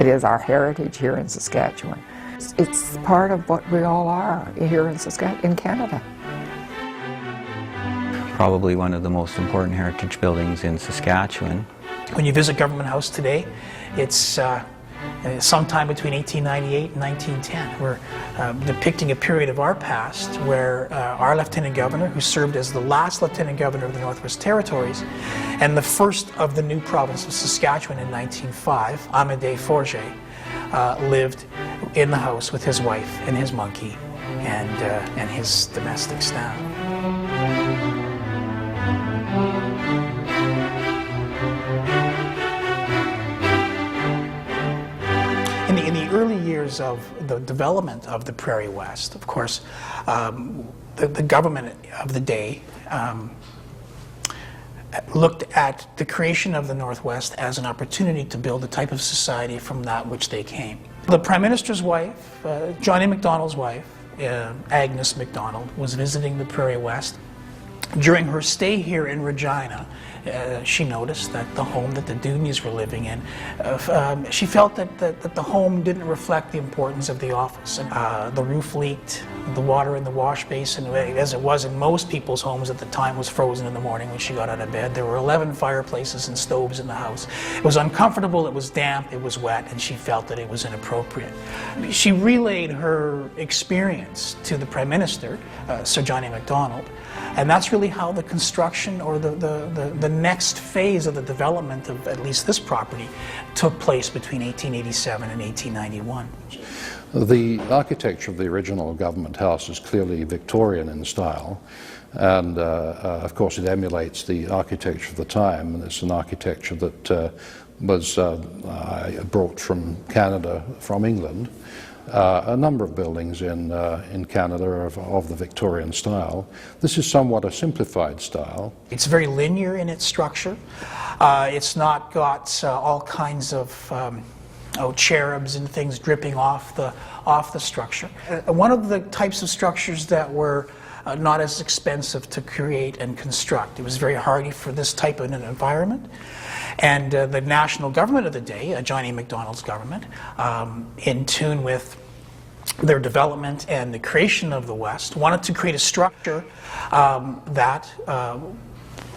It is our heritage here in Saskatchewan. It's part of what we all are here in Canada. Probably one of the most important heritage buildings in Saskatchewan. When you visit Government House today, it's sometime between 1898 and 1910. We're depicting a period of our past where our Lieutenant Governor, who served as the last Lieutenant Governor of the Northwest Territories and the first of the new province of Saskatchewan in 1905, Amédée Forget, lived in the house with his wife and his monkey and his domestic staff. In the early years of the development of the Prairie West, of course, the government of the day looked at the creation of the Northwest as an opportunity to build a type of society from that which they came. The Prime Minister's wife, Johnny MacDonald's wife, Agnes MacDonald, was visiting the Prairie West. During her stay here in Regina, she noticed that the home that the Dunias were living in, she felt that the home didn't reflect the importance of the office. The roof leaked, the water in the wash basin, as it was in most people's homes at the time, was frozen in the morning when she got out of bed. There were 11 fireplaces and stoves in the house. It was uncomfortable, it was damp, it was wet, and she felt that it was inappropriate. She relayed her experience to the Prime Minister, Sir Johnny MacDonald, and that's really how the construction, or the next phase of the development of at least this property, took place between 1887 and 1891. The architecture of the original Government House is clearly Victorian in style, and of course it emulates the architecture of the time, and it's an architecture that was brought from Canada, from England. A number of buildings in Canada of the Victorian style. This is somewhat a simplified style. It's very linear in its structure. It's not got all kinds of cherubs and things dripping off the structure. One of the types of structures that were not as expensive to create and construct. It was very hardy for this type of an environment. And the national government of the day, Johnny MacDonald's government, in tune with their development and the creation of the West, wanted to create a structure that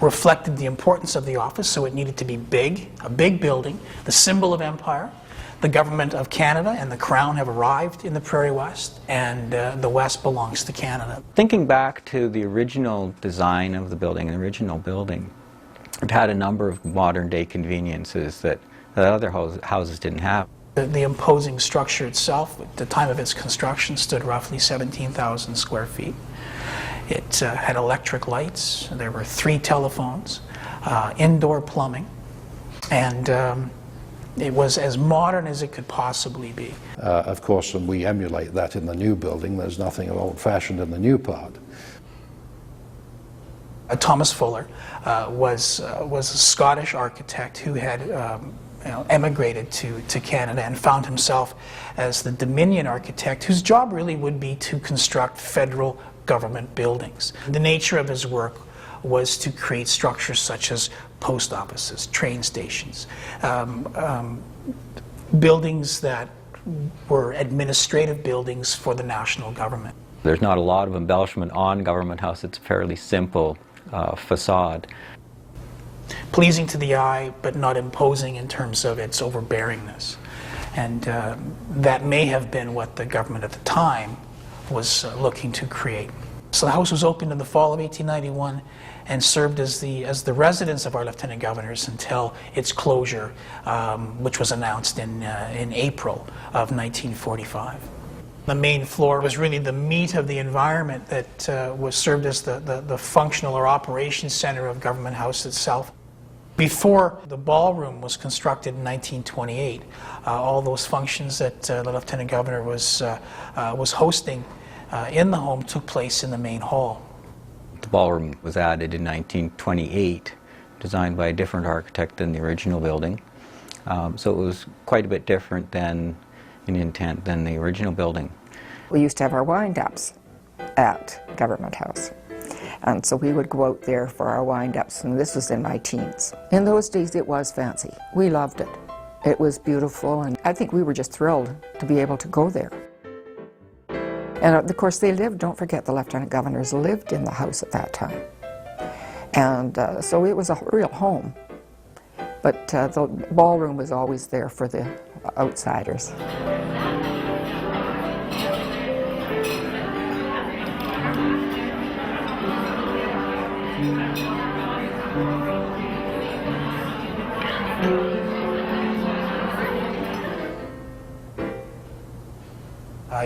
reflected the importance of the office, so it needed to be big, a big building, the symbol of empire. The government of Canada and the Crown have arrived in the Prairie West, and the West belongs to Canada. Thinking back to the original design of the building, it had a number of modern-day conveniences that other houses didn't have. The imposing structure itself, at the time of its construction, stood roughly 17,000 square feet. It had electric lights, there were 3 telephones, indoor plumbing, and it was as modern as it could possibly be. Of course, and we emulate that in the new building. There's nothing old-fashioned in the new part. Thomas Fuller was a Scottish architect who had emigrated to Canada and found himself as the Dominion architect, whose job really would be to construct federal government buildings. The nature of his work was to create structures such as post offices, train stations, buildings that were administrative buildings for the national government. There's not a lot of embellishment on Government House. It's a fairly simple facade. Pleasing to the eye, but not imposing in terms of its overbearingness. And that may have been what the government at the time was looking to create. So the house was opened in the fall of 1891 and served as the residence of our Lieutenant Governors until its closure, which was announced in April of 1945. The main floor was really the meat of the environment that was served as the functional or operations center of Government House itself. Before the ballroom was constructed in 1928, all those functions that the Lieutenant Governor was hosting in the home took place in the main hall. The ballroom was added in 1928, designed by a different architect than the original building. So it was quite a bit different in intent than the original building. We used to have our wind-ups at Government House. And so we would go out there for our wind-ups, and this was in my teens. In those days it was fancy. We loved it. It was beautiful, and I think we were just thrilled to be able to go there. And of course they lived, don't forget the lieutenant governors lived in the house at that time. And so it was a real home. But the ballroom was always there for the outsiders.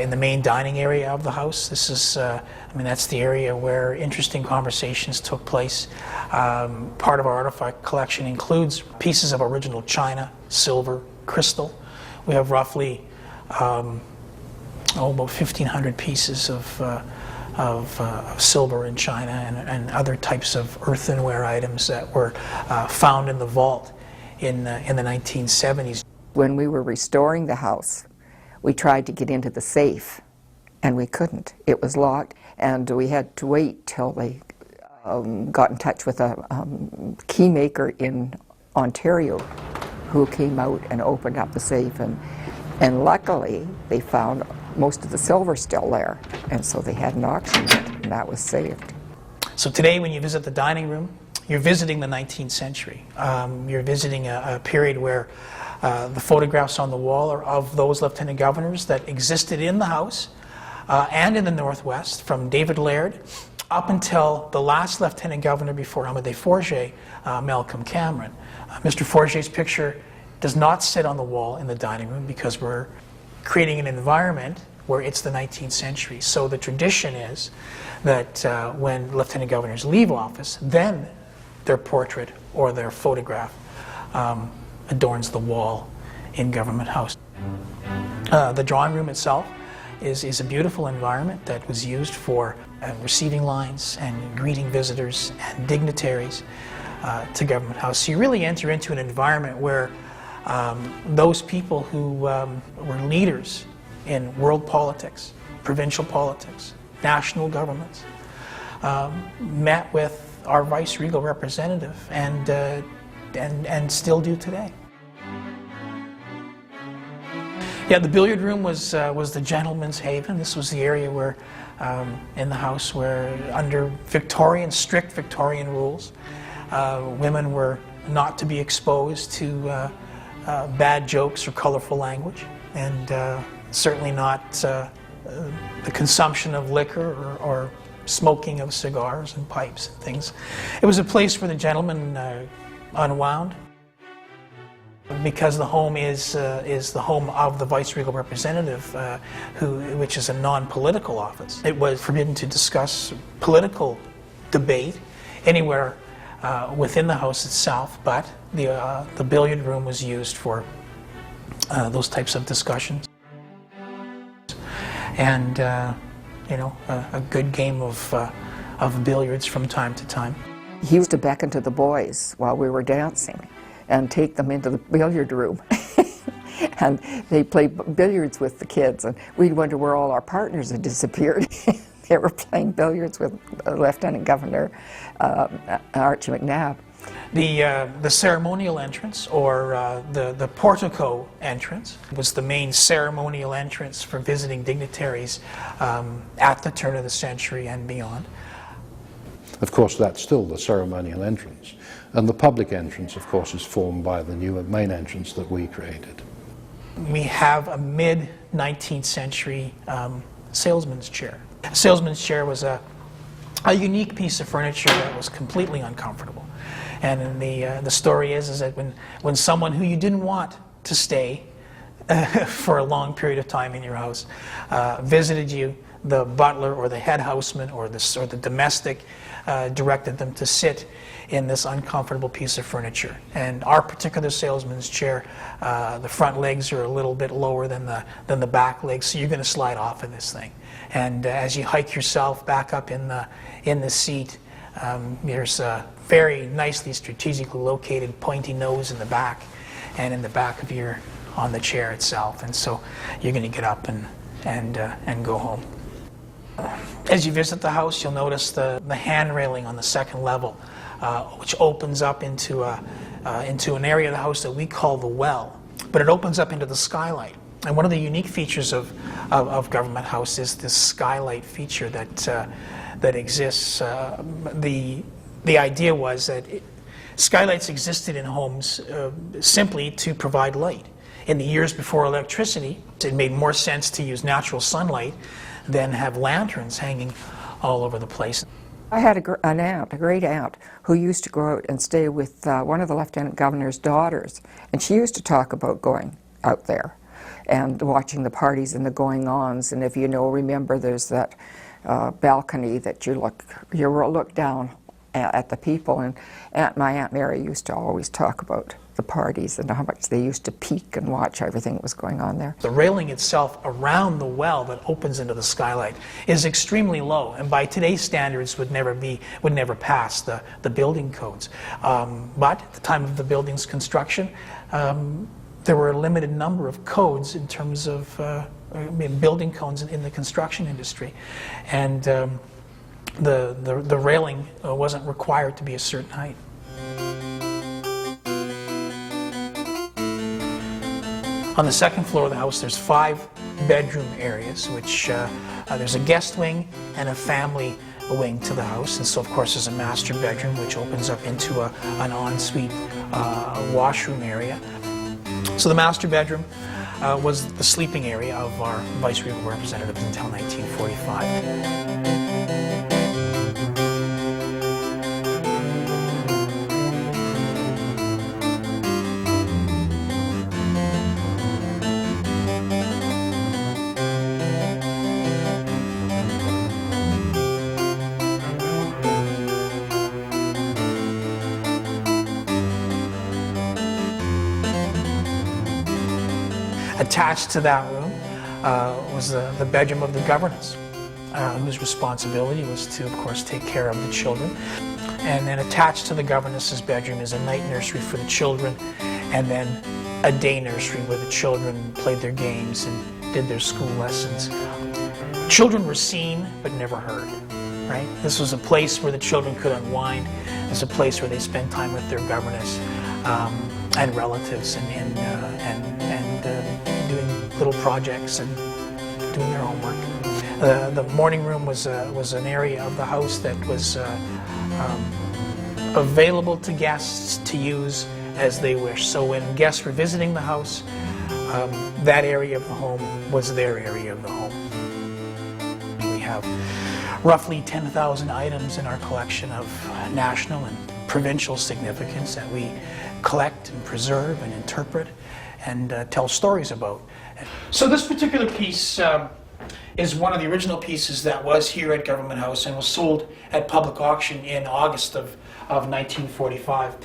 In the main dining area of the house, this is, that's the area where interesting conversations took place. Part of our artifact collection includes pieces of original china, silver, crystal. We have roughly about 1,500 pieces of silver and china and other types of earthenware items that were found in the vault in the 1970s. When we were restoring the house, we tried to get into the safe, and we couldn't. It was locked, and we had to wait till they got in touch with a key maker in Ontario who came out and opened up the safe, and luckily they found most of the silver still there, and so they had an auction it, and that was saved. So today when you visit the dining room, you're visiting the 19th century. You're visiting a period where the photographs on the wall are of those lieutenant governors that existed in the house and in the Northwest, from David Laird up until the last lieutenant governor before Amédée Forget, Malcolm Cameron. Mr. Forget's picture does not sit on the wall in the dining room because we're creating an environment where it's the 19th century. So the tradition is that when lieutenant governors leave office, then their portrait or their photograph adorns the wall in Government House. The drawing room itself is a beautiful environment that was used for receiving lines and greeting visitors and dignitaries to Government House. So you really enter into an environment where those people who were leaders in world politics, provincial politics, national governments, met with our vice-regal representative and still do today. Yeah, the billiard room was the gentleman's haven. This was the area where, in the house, where under strict Victorian rules, women were not to be exposed to bad jokes or colorful language, and certainly not the consumption of liquor or smoking of cigars and pipes and things. It was a place where the gentleman unwound. Because the home is the home of the vice-regal representative, which is a non-political office. It was forbidden to discuss political debate anywhere within the house itself, but the billiard room was used for those types of discussions. And a good game of billiards from time to time. He used to beckon to the boys while we were dancing and take them into the billiard room. And they played billiards with the kids, and we'd wonder where all our partners had disappeared. They were playing billiards with Lieutenant Governor Archie McNabb. The ceremonial entrance, or the portico entrance, was the main ceremonial entrance for visiting dignitaries at the turn of the century and beyond. Of course, that's still the ceremonial entrance. And the public entrance, of course, is formed by the new main entrance that we created. We have a mid-19th century salesman's chair. A salesman's chair was a unique piece of furniture that was completely uncomfortable. And the story is that when someone who you didn't want to stay for a long period of time in your house visited you, the butler or the head houseman or the domestic directed them to sit in this uncomfortable piece of furniture. And our particular salesman's chair, the front legs are a little bit lower than the back legs, so you're going to slide off of this thing. And as you hike yourself back up in the seat, there's a very nicely strategically located pointy nose in the back, and in the back of on the chair itself. And so you're going to get up and go home. As you visit the house, you'll notice the hand railing on the second level, which opens up into an area of the house that we call the well. but it opens up into the skylight. And one of the unique features of Government House is this skylight feature that exists. The idea was that skylights existed in homes simply to provide light. In the years before electricity, it made more sense to use natural sunlight than have lanterns hanging all over the place. I had a great aunt, who used to go out and stay with one of the Lieutenant Governor's daughters, and she used to talk about going out there and watching the parties and the going-ons. And if you remember, there's that balcony that you look down at the people, and my Aunt Mary used to always talk about the parties and how much they used to peek and watch everything that was going on there. The railing itself around the well that opens into the skylight is extremely low, and by today's standards would never pass the building codes. But at the time of the building's construction, there were a limited number of codes in terms of building codes in the construction industry, and the railing wasn't required to be a certain height. On the second floor of the house, there's 5 bedroom areas, which there's a guest wing and a family wing to the house. And so, of course, there's a master bedroom, which opens up into an ensuite washroom area. So the master bedroom was the sleeping area of our vice-regal representatives until 1945. Attached to that room was the bedroom of the governess, whose responsibility was to, of course, take care of the children. And then attached to the governess's bedroom is a night nursery for the children, and then a day nursery where the children played their games and did their school lessons. Children were seen but never heard, right? This was a place where the children could unwind. It was a place where they spent time with their governess and relatives and doing little projects and doing their homework. The morning room was an area of the house that was available to guests to use as they wish. So when guests were visiting the house, that area of the home was their area of the home. We have roughly 10,000 items in our collection of national and provincial significance that we collect and preserve and interpret and tell stories about. So this particular piece is one of the original pieces that was here at Government House and was sold at public auction in August of 1945.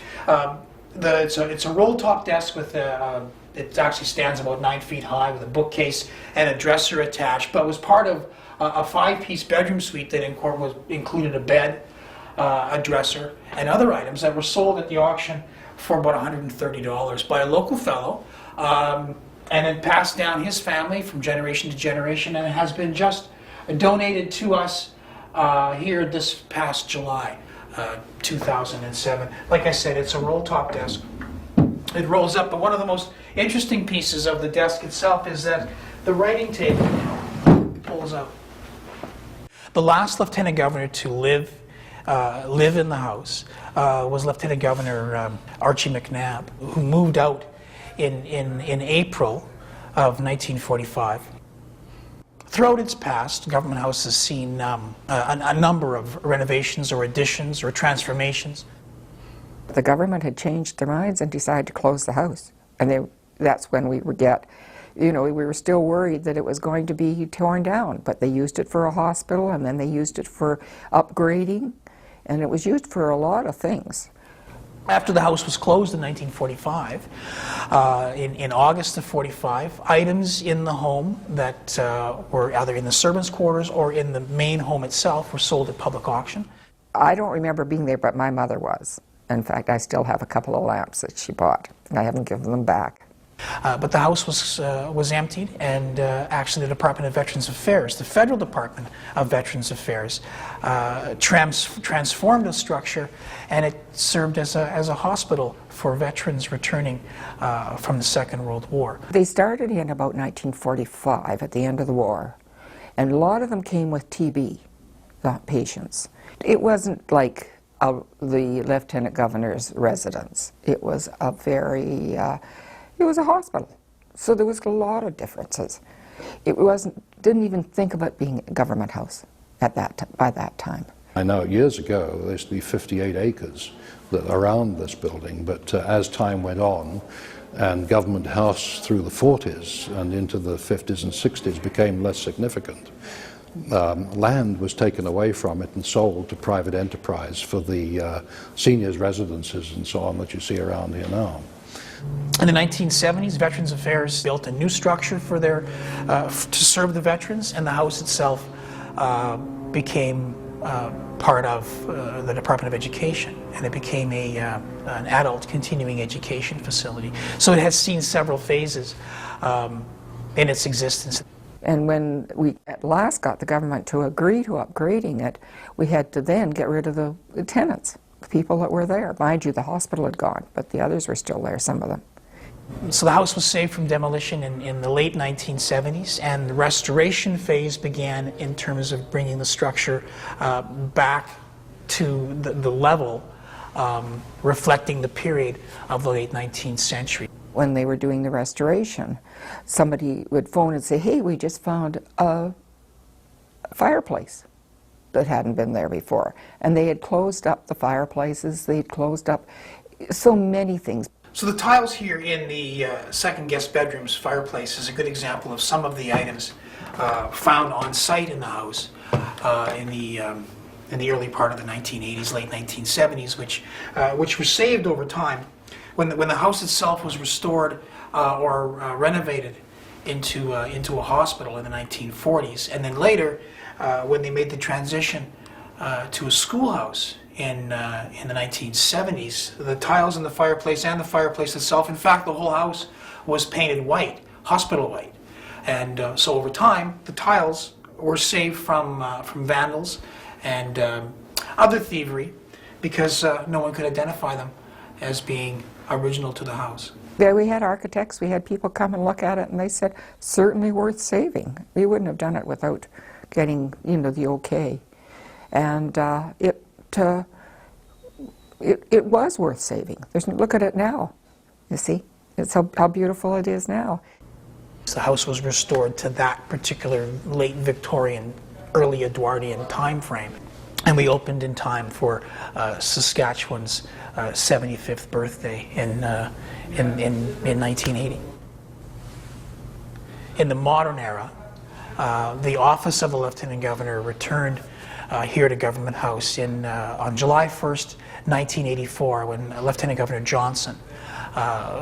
It's a roll-top desk with it actually stands about 9 feet high with a bookcase and a dresser attached, but was part of a 5-piece bedroom suite that included a bed, a dresser, and other items that were sold at the auction for about $130 by a local fellow, and then passed down his family from generation to generation, and it has been just donated to us here this past July 2007. Like I said, it's a roll-top desk. It rolls up, but one of the most interesting pieces of the desk itself is that the writing table pulls out. The last Lieutenant Governor to live in the house was Lieutenant Governor Archie McNabb, who moved out in April of 1945. Throughout its past, Government House has seen a number of renovations or additions or transformations. The government had changed their minds and decided to close the house. And that's when we we were still worried that it was going to be torn down, but they used it for a hospital, and then they used it for upgrading, and it was used for a lot of things. After the house was closed in 1945, in August of 45, items in the home that were either in the servants' quarters or in the main home itself were sold at public auction. I don't remember being there, but my mother was. In fact, I still have a couple of lamps that she bought, and I haven't given them back. But the house was emptied, and actually the Department of Veterans Affairs, the Federal Department of Veterans Affairs, transformed the structure, and it served as a hospital for veterans returning from the Second World War. They started in about 1945 at the end of the war, and a lot of them came with TB patients. It wasn't like the Lieutenant Governor's residence. It was a very, it was a hospital, so there was a lot of differences. It didn't even think of it being a government house at by that time. I know years ago there used to be 58 acres around this building, but as time went on and Government House through the 40s and into the 50s and 60s became less significant, land was taken away from it and sold to private enterprise for the seniors' residences and so on that you see around here now. In the 1970s, Veterans Affairs built a new structure for to serve the veterans, and the house itself became part of the Department of Education, and it became an adult continuing education facility. So it has seen several phases in its existence. And when we at last got the government to agree to upgrading it, we had to then get rid of the tenants, the people that were there. Mind you, the hospital had gone, but the others were still there, some of them. So the house was saved from demolition in the late 1970s, and the restoration phase began in terms of bringing the structure back to the level reflecting the period of the late 19th century. When they were doing the restoration, somebody would phone and say, hey, we just found a fireplace that hadn't been there before. And they had closed up the fireplaces, they had closed up so many things. So the tiles here in the second guest bedroom's fireplace is a good example of some of the items found on site in the house in the early part of the 1980s, late 1970s, which were saved over time. When the house itself was restored or renovated into a hospital in the 1940s, and then later, when they made the transition to a schoolhouse in the 1970s, the tiles in the fireplace and the fireplace itself, in fact, the whole house was painted white, hospital white, and so over time, the tiles were saved from vandals and other thievery because no one could identify them as being original to the house. Yeah, we had architects, we had people come and look at it, and they said, certainly worth saving. We wouldn't have done it without getting, the okay. And it was worth saving. Look at it now, you see? It's how beautiful it is now. The house was restored to that particular late Victorian, early Edwardian time frame. And we opened in time for Saskatchewan's 75th birthday in 1980. In the modern era, the office of the Lieutenant Governor returned here to Government House on July 1st, 1984, when Lieutenant Governor Johnson,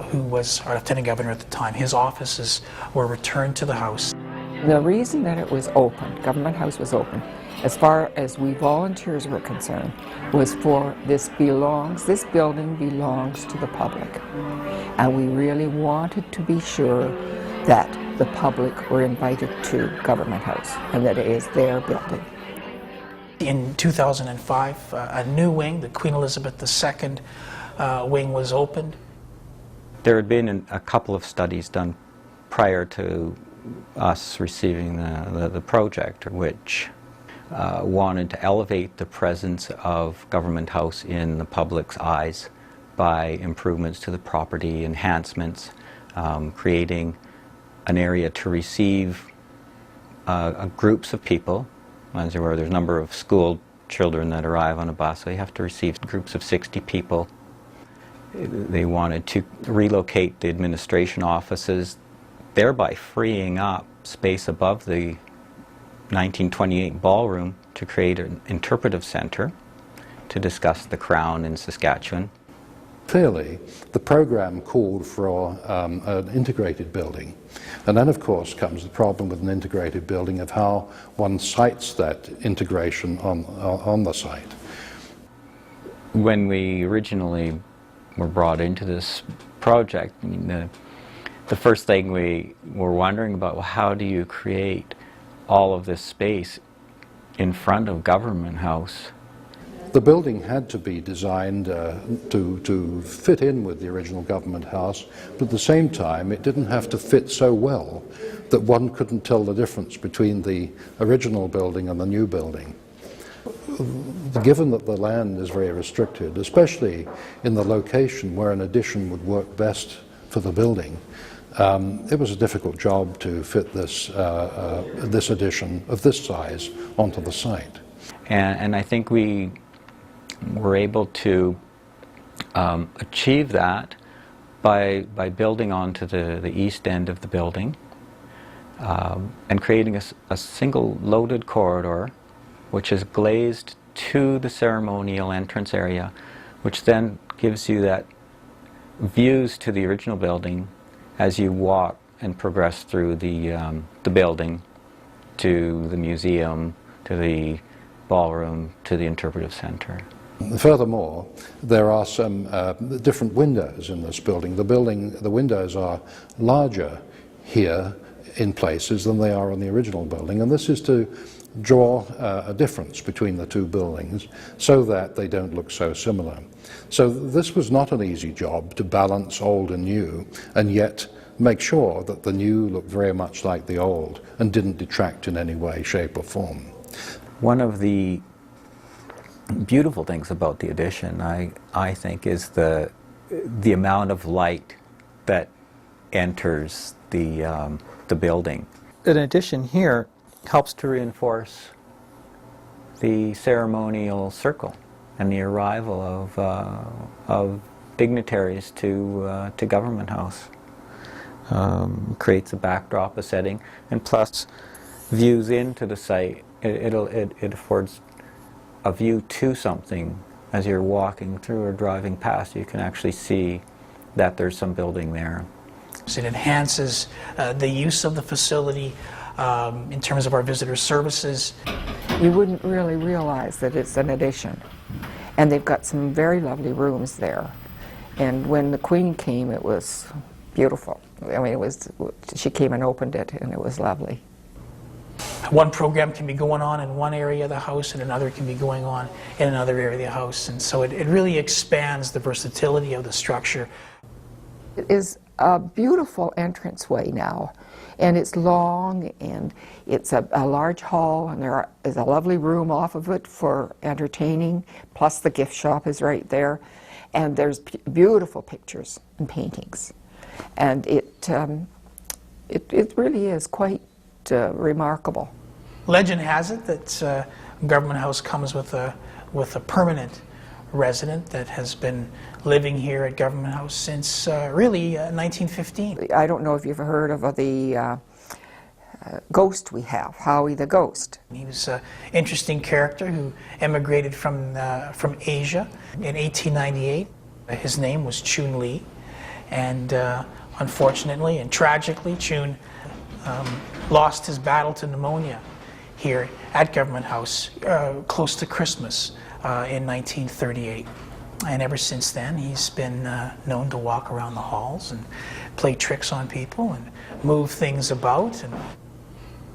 who was our Lieutenant Governor at the time, his offices were returned to the house. The reason that it was open, Government House was open, as far as we volunteers were concerned, was for this building belongs to the public. And we really wanted to be sure that the public were invited to Government House and that it is their building. In 2005, a new wing, the Queen Elizabeth II wing, was opened. There had been a couple of studies done prior to us receiving the project, which wanted to elevate the presence of Government House in the public's eyes by improvements to the property, enhancements, creating an area to receive groups of people. As there's a number of school children that arrive on a bus, so you have to receive groups of 60 people. They wanted to relocate the administration offices, thereby freeing up space above the 1928 ballroom to create an interpretive center to discuss the Crown in Saskatchewan. Clearly, the program called for an integrated building. And then, of course, comes the problem with an integrated building of how one sites that integration on the site. When we originally were brought into this project, the first thing we were wondering about, well, how do you create all of this space in front of Government House? The building had to be designed to fit in with the original Government House, but at the same time it didn't have to fit so well that one couldn't tell the difference between the original building and the new building. Given that the land is very restricted, especially in the location where an addition would work best for the building, it was a difficult job to fit this, this addition of this size onto the site. And I think we were able to achieve that by building onto the east end of the building and creating a single loaded corridor which is glazed to the ceremonial entrance area, which then gives you that views to the original building as you walk and progress through the building to the museum, to the ballroom, to the interpretive center. Furthermore, there are some different windows in this building. The windows are larger here in places than they are on the original building, and this is to draw a difference between the two buildings so that they don't look so similar. So this was not an easy job to balance old and new, and yet make sure that the new looked very much like the old and didn't detract in any way, shape or form. One of the beautiful things about the addition, I think, is the amount of light that enters the building. An addition here helps to reinforce the ceremonial circle and the arrival of dignitaries to Government House. Creates a backdrop, a setting, and plus views into the site. It affords a view to something as you're walking through or driving past. You can actually see that there's some building there. It enhances the use of the facility in terms of our visitor services. You wouldn't really realize that it's an addition. And they've got some very lovely rooms there. And when the Queen came, it was beautiful. I mean, she came and opened it, and it was lovely. One program can be going on in one area of the house and another can be going on in another area of the house. And so it really expands the versatility of the structure. It is a beautiful entranceway now, and it's long, and it's a large hall, and there is a lovely room off of it for entertaining, plus the gift shop is right there, and there's beautiful pictures and paintings. And it really is quite remarkable. Legend has it that Government House comes with a permanent resident that has been living here at Government House since really 1915. I don't know if you've heard of the ghost we have, Howie the Ghost. He was an interesting character who emigrated from Asia in 1898. His name was Chun Li, and unfortunately and tragically, Chun lost his battle to pneumonia here at Government House close to Christmas in 1938. And ever since then, he's been known to walk around the halls and play tricks on people and move things about. And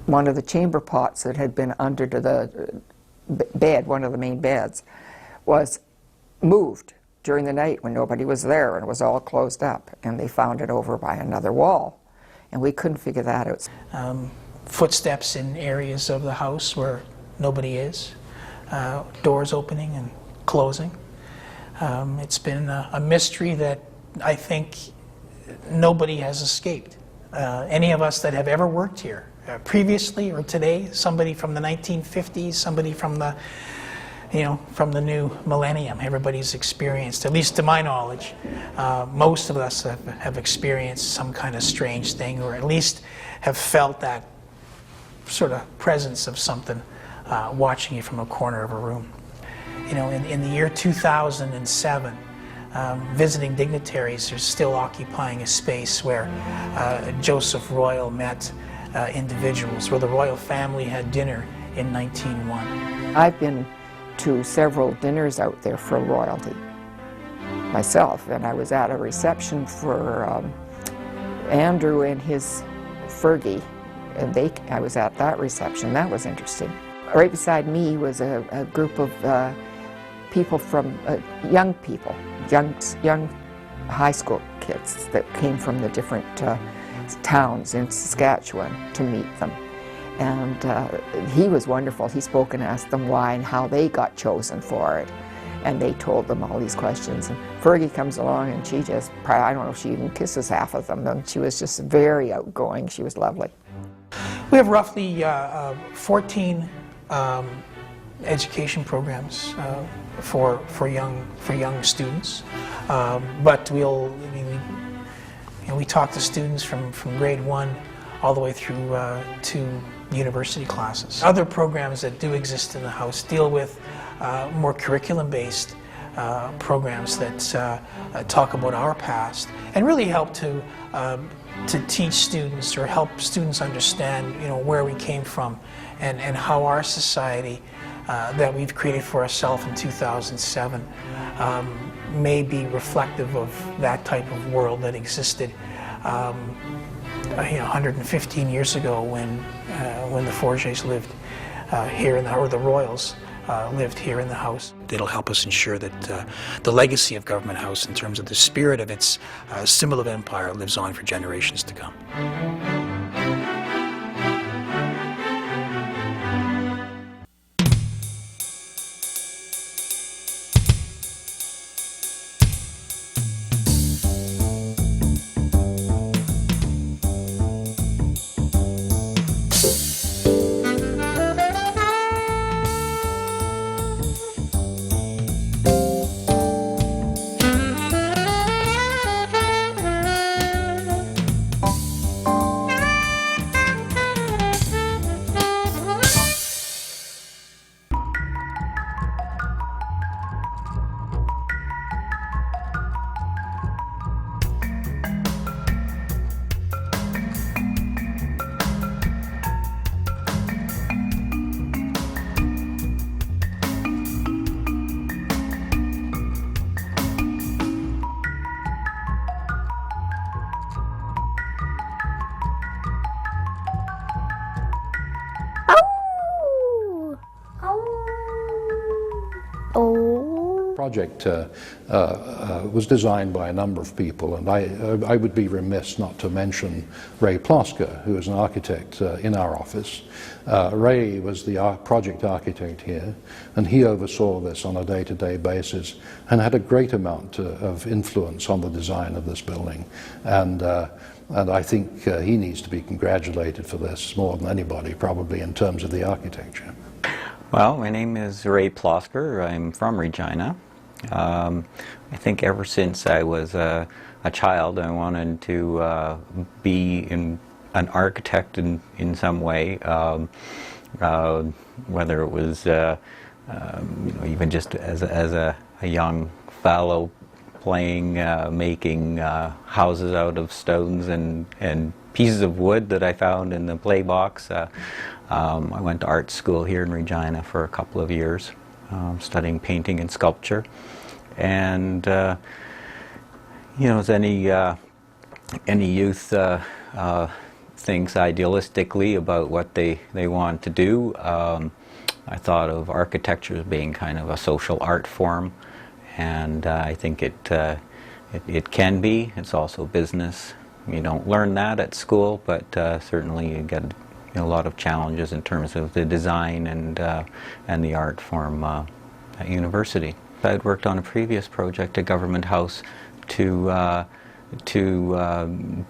one of the chamber pots that had been under the bed, one of the main beds, was moved during the night when nobody was there and it was all closed up, and they found it over by another wall, and we couldn't figure that out. Footsteps in areas of the house where nobody is, doors opening and closing. It's been a mystery that I think nobody has escaped. Any of us that have ever worked here, previously or today, somebody from the 1950s, somebody from the from the new millennium, everybody's experienced, at least to my knowledge, most of us have experienced some kind of strange thing, or at least have felt that sort of presence of something watching you from a corner of a room. In the year 2007, visiting dignitaries are still occupying a space where Joseph Royal met individuals, where the royal family had dinner in 1901. I've been to several dinners out there for royalty myself, and I was at a reception for Andrew and his Fergie, and I was at that reception. That was interesting. Right beside me was a group of people from young people, young high school kids that came from the different towns in Saskatchewan to meet them. And he was wonderful. He spoke and asked them why and how they got chosen for it. And they told them all these questions. And Fergie comes along and she just, I don't know if she even kisses half of them. And she was just very outgoing. She was lovely. We have roughly 14 education programs for young students, but we talk to students from grade 1 all the way through to university classes. Other programs that do exist in the house deal with more curriculum-based programs that talk about our past and really help to teach students or help students understand, where we came from and how our society that we've created for ourselves in 2007 may be reflective of that type of world that existed 115 years ago when the Forgés lived here or the Royals lived here in the house. It'll help us ensure that the legacy of Government House, in terms of the spirit of its symbol of empire, lives on for generations to come. Project was designed by a number of people, and I would be remiss not to mention Ray Plosker, who is an architect in our office. Ray was the project architect here, and he oversaw this on a day-to-day basis and had a great amount of influence on the design of this building. And I think he needs to be congratulated for this more than anybody, probably, in terms of the architecture. Well, my name is Ray Plosker. I'm from Regina. I think ever since I was a child, I wanted to be an architect in some way, whether it was even just as a young fellow playing, making houses out of stones and pieces of wood that I found in the play box. I went to art school here in Regina for a couple of years, studying painting and sculpture. And as any youth thinks idealistically about what they want to do, I thought of architecture as being kind of a social art form, and I think it can be. It's also business. You don't learn that at school, but certainly you get a lot of challenges in terms of the design and the art form at university. I had worked on a previous project at Government House to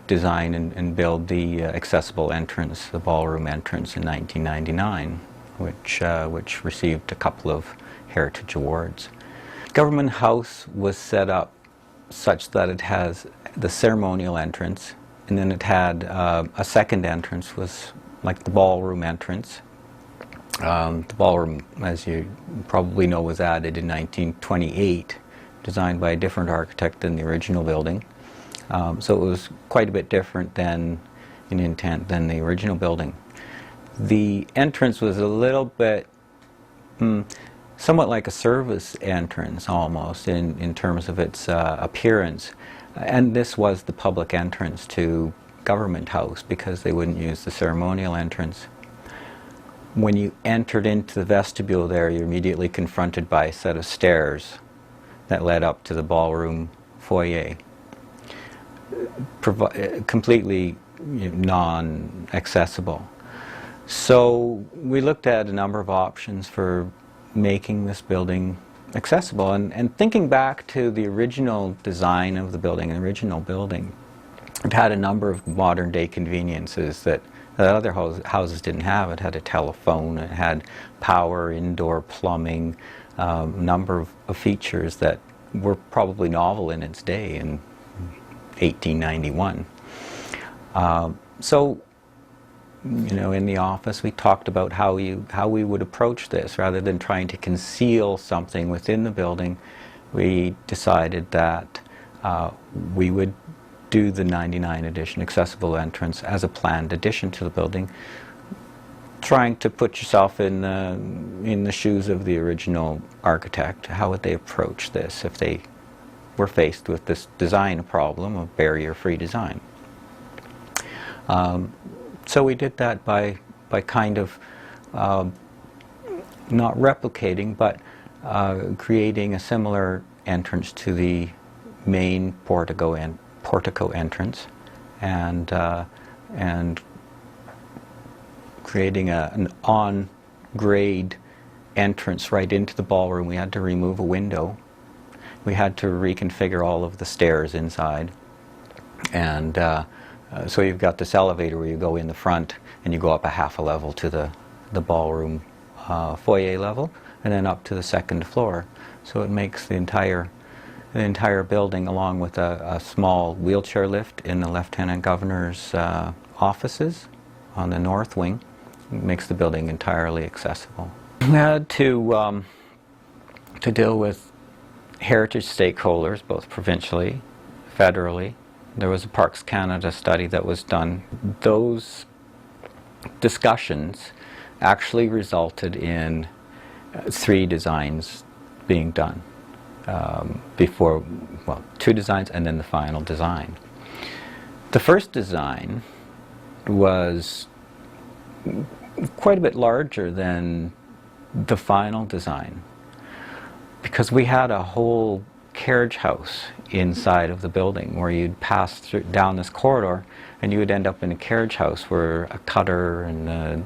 design and build the accessible entrance, the ballroom entrance, in 1999, which received a couple of Heritage Awards. Government House was set up such that it has the ceremonial entrance, and then it had a second entrance, was like the ballroom entrance. The ballroom, as you probably know, was added in 1928, designed by a different architect than the original building. So it was quite a bit different in intent than the original building. The entrance was a little bit, somewhat like a service entrance almost in terms of its appearance. And this was the public entrance to government house because they wouldn't use the ceremonial entrance. When you entered into the vestibule there, you're immediately confronted by a set of stairs that led up to the ballroom foyer. Completely non-accessible. So we looked at a number of options for making this building accessible, and thinking back to the original design of the building, it had a number of modern day conveniences that other houses didn't have. It had a telephone, it had power, indoor plumbing, a number of features that were probably novel in its day in 1891. So, in the office we talked about how we would approach this. Rather than trying to conceal something within the building, we decided that we would do the 99 edition accessible entrance as a planned addition to the building, trying to put yourself in the shoes of the original architect. How would they approach this if they were faced with this design problem of barrier-free design? So we did that by kind of not replicating, but creating a similar entrance to the main portico entrance, and creating an on-grade entrance right into the ballroom. We had to remove a window. We had to reconfigure all of the stairs inside, and so you've got this elevator where you go in the front and you go up a half a level to the ballroom foyer level, and then up to the second floor. So it makes the entire building, along with a small wheelchair lift in the Lieutenant Governor's offices on the north wing, makes the building entirely accessible. We had to deal with heritage stakeholders, both provincially, federally. There was a Parks Canada study that was done. Those discussions actually resulted in 3 designs being done. Before, well, 2 designs and then the final design. The first design was quite a bit larger than the final design, because we had a whole carriage house inside of the building where you'd pass down this corridor and you would end up in a carriage house where a cutter and a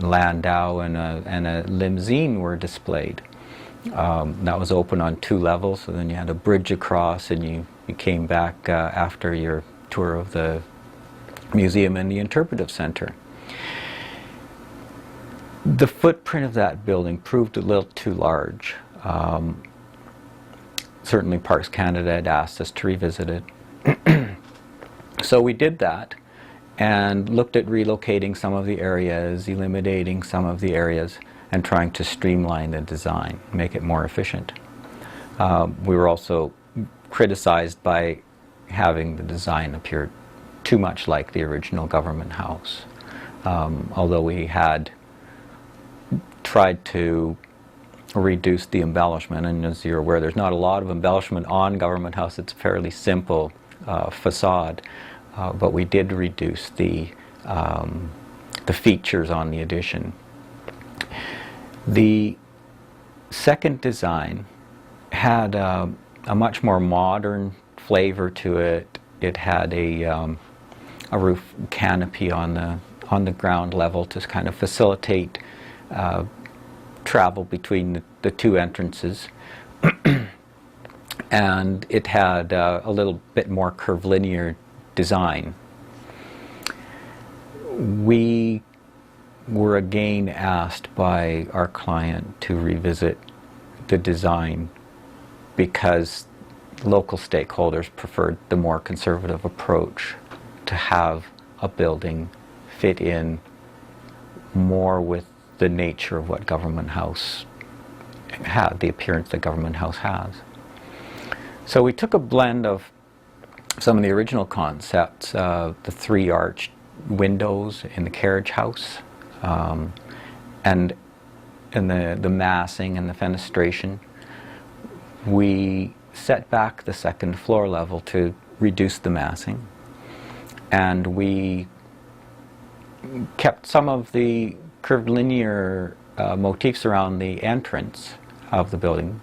landau and a limousine were displayed. That was open on 2 levels, so then you had a bridge across, and you came back after your tour of the museum and the interpretive center. The footprint of that building proved a little too large. Certainly Parks Canada had asked us to revisit it. So we did that and looked at relocating some of the areas, eliminating some of the areas, and trying to streamline the design, make it more efficient. We were also criticized by having the design appear too much like the original government house. Although we had tried to reduce the embellishment, and as you're aware, there's not a lot of embellishment on government house. It's a fairly simple facade, but we did reduce the features on the addition. The second design had a much more modern flavor to it. It had a roof canopy on the ground level to kind of facilitate travel between the 2 entrances. And it had a little bit more curvilinear design. We were again asked by our client to revisit the design because local stakeholders preferred the more conservative approach to have a building fit in more with the nature of what Government House had, the appearance that Government House has. So we took a blend of some of the original concepts, the 3 arched windows in the carriage house, and the massing and the fenestration. We set back the second floor level to reduce the massing, and we kept some of the curved linear motifs around the entrance of the building,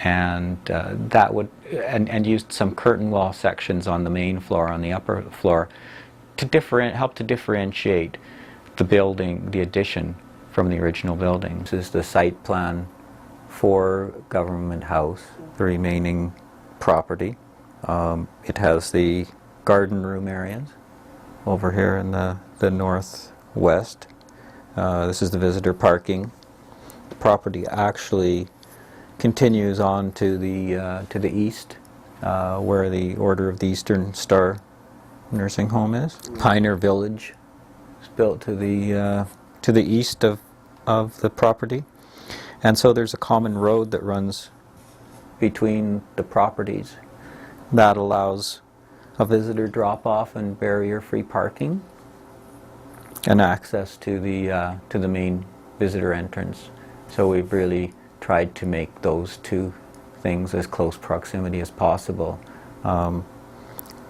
and and used some curtain wall sections on the main floor, on the upper floor, to help to differentiate the building, the addition, from the original building. This is the site plan for Government House, the remaining property. It has the garden room areas over here in the northwest. This is the visitor parking. The property actually continues on to the east, where the Order of the Eastern Star nursing home is. Pioneer Village is built to the east of the property, and so there's a common road that runs between the properties that allows a visitor drop-off and barrier-free parking and access to the main visitor entrance. So we've really tried to make those two things as close proximity as possible.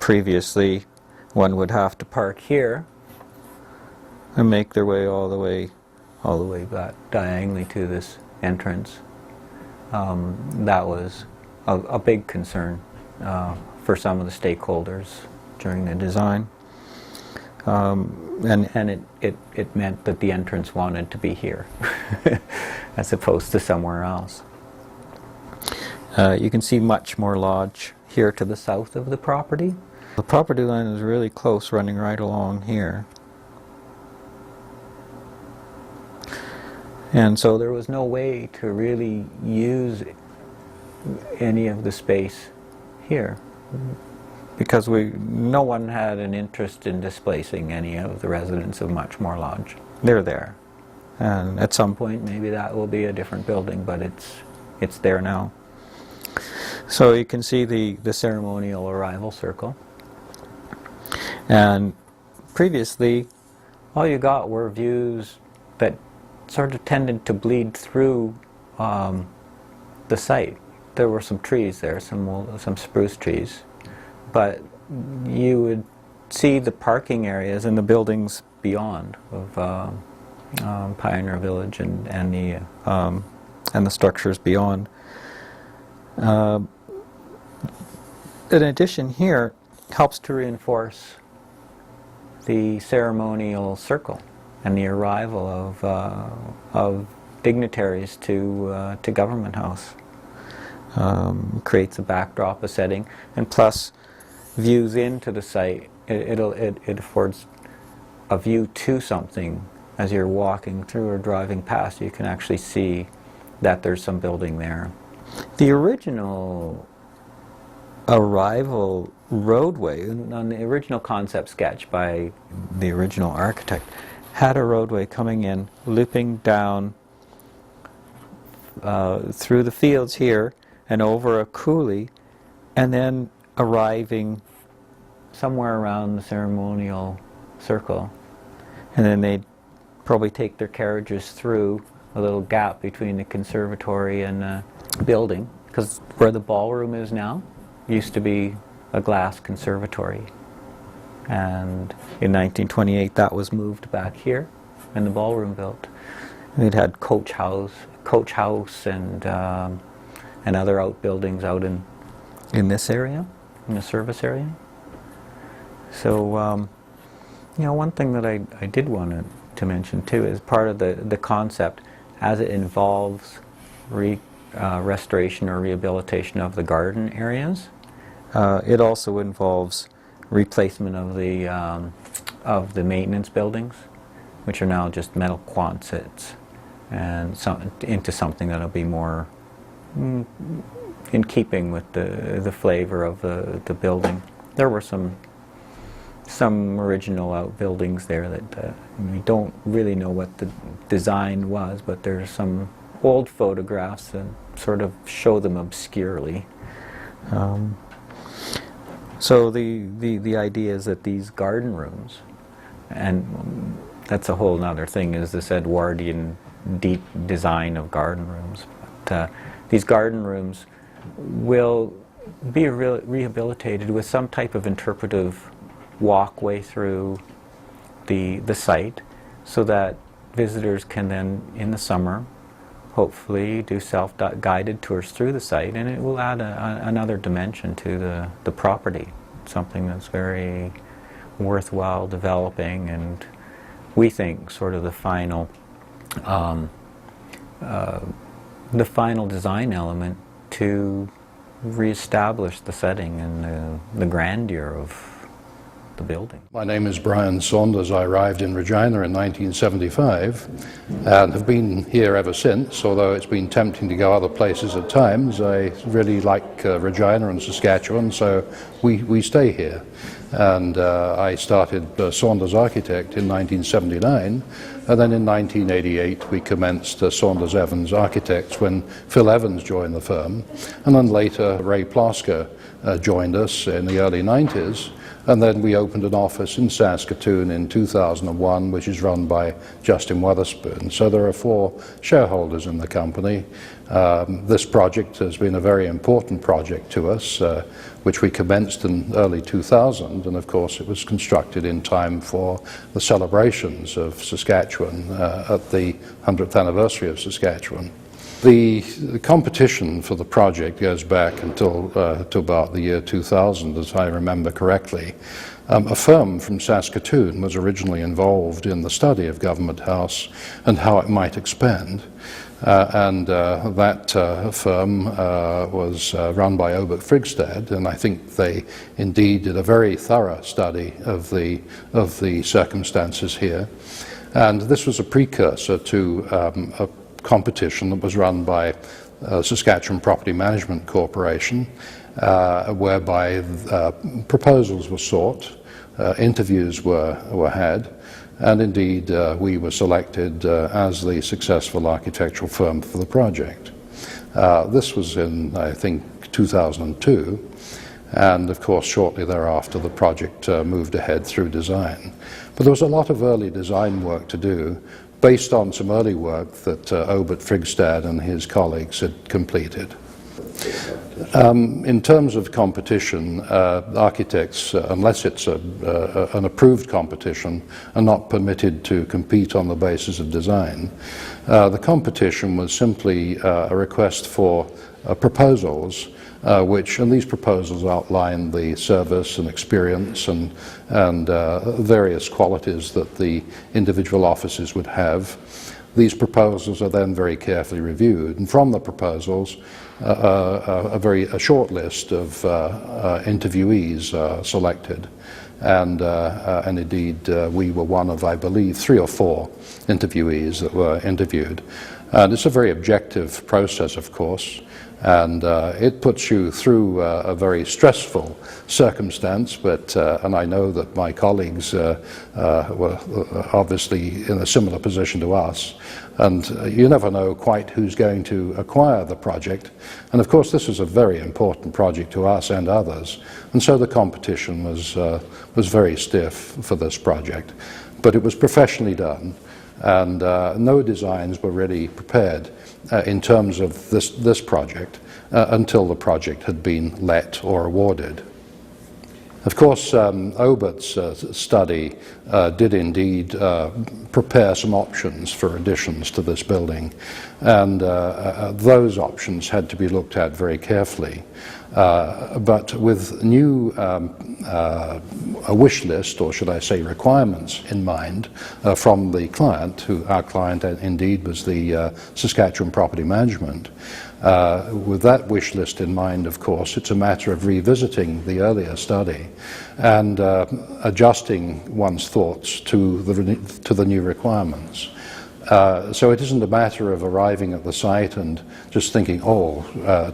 Previously, one would have to park here and make their way all the way back diagonally to this entrance. That was a big concern for some of the stakeholders during the design, and it meant that the entrance wanted to be here as opposed to somewhere else. You can see Muchmore Lodge here to the south of the property. The property line is really close, running right along here. And so there was no way to really use any of the space here, because no one had an interest in displacing any of the residents of Muchmore Lodge. They're there. And at some point maybe that will be a different building, but it's there now. So you can see the ceremonial arrival circle. And previously all you got were views that sort of tended to bleed through the site. There were some trees there, some spruce trees, but you would see the parking areas and the buildings beyond of Pioneer Village and the structures beyond. In addition, here helps to reinforce the ceremonial circle and the arrival of dignitaries to Government House. Creates a backdrop, a setting, and plus views into the site. It affords a view to something as you're walking through or driving past. You can actually see that there's some building there. The original arrival roadway on the original concept sketch by the original architect had a roadway coming in, looping down through the fields here and over a coulee, and then arriving somewhere around the ceremonial circle. And then they'd probably take their carriages through a little gap between the conservatory and the building, because where the ballroom is now used to be a glass conservatory. And in 1928 that was moved back here and the ballroom built. It had coach house and other outbuildings out in this area, in the service area. So one thing that I did want to mention too is part of the concept, as it involves restoration or rehabilitation of the garden areas. It also involves replacement of the maintenance buildings, which are now just metal quonsets, and into something that'll be more in keeping with the flavor of the building. There were some original outbuildings there that we don't really know what the design was, but there's some old photographs that sort of show them obscurely. So the idea is that these garden rooms, and that's a whole other thing, is this Edwardian deep design of garden rooms. But these garden rooms will be rehabilitated with some type of interpretive walkway through the site so that visitors can then, in the summer, hopefully do self-guided tours through the site, and it will add another dimension to the property, something that's very worthwhile developing, and we think sort of the final design element to reestablish the setting and the grandeur of the building. My name is Brian Saunders. I arrived in Regina in 1975 and have been here ever since, although it's been tempting to go other places at times. I really like Regina and Saskatchewan, so we stay here. And I started Saunders Architect in 1979, and then in 1988 we commenced Saunders Evans Architects when Phil Evans joined the firm, and then later Ray Plasker joined us in the early 90s. And then we opened an office in Saskatoon in 2001, which is run by Justin Weatherspoon. So there are 4 shareholders in the company. This project has been a very important project to us, which we commenced in early 2000, and of course it was constructed in time for the celebrations of Saskatchewan at the 100th anniversary of Saskatchewan. The competition for the project goes back until to about the year 2000, as I remember correctly. A firm from Saskatoon was originally involved in the study of Government House and how it might expand. That firm was run by Obert Frigstad, and I think they indeed did a very thorough study of the circumstances here. And this was a precursor to a competition that was run by Saskatchewan Property Management Corporation, whereby proposals were sought, interviews were had, and indeed we were selected as the successful architectural firm for the project. This was in, I think, 2002, and of course shortly thereafter the project moved ahead through design. But there was a lot of early design work to do, based on some early work that Obert Frigstad and his colleagues had completed. In terms of competition, architects, unless it's an approved competition, are not permitted to compete on the basis of design. The competition was simply a request for proposals, and these proposals outline the service and experience and various qualities that the individual offices would have. These proposals are then very carefully reviewed, and from the proposals a short list of interviewees are selected, and indeed we were one of, I believe, 3 or 4 interviewees that were interviewed. And it's a very objective process, of course, and it puts you through a very stressful circumstance, and I know that my colleagues were obviously in a similar position to us, and you never know quite who's going to acquire the project. And of course this was a very important project to us and others, and so the competition was very stiff for this project. But it was professionally done, and no designs were really prepared in terms of this project until the project had been let or awarded. Of course, Obert's study did indeed prepare some options for additions to this building, and those options had to be looked at very carefully. But with new a wish list, or should I say requirements, in mind from the client, who our client indeed was the Saskatchewan Property Management. With that wish list in mind, of course, it's a matter of revisiting the earlier study and adjusting one's thoughts to the new requirements. So it isn't a matter of arriving at the site and just thinking,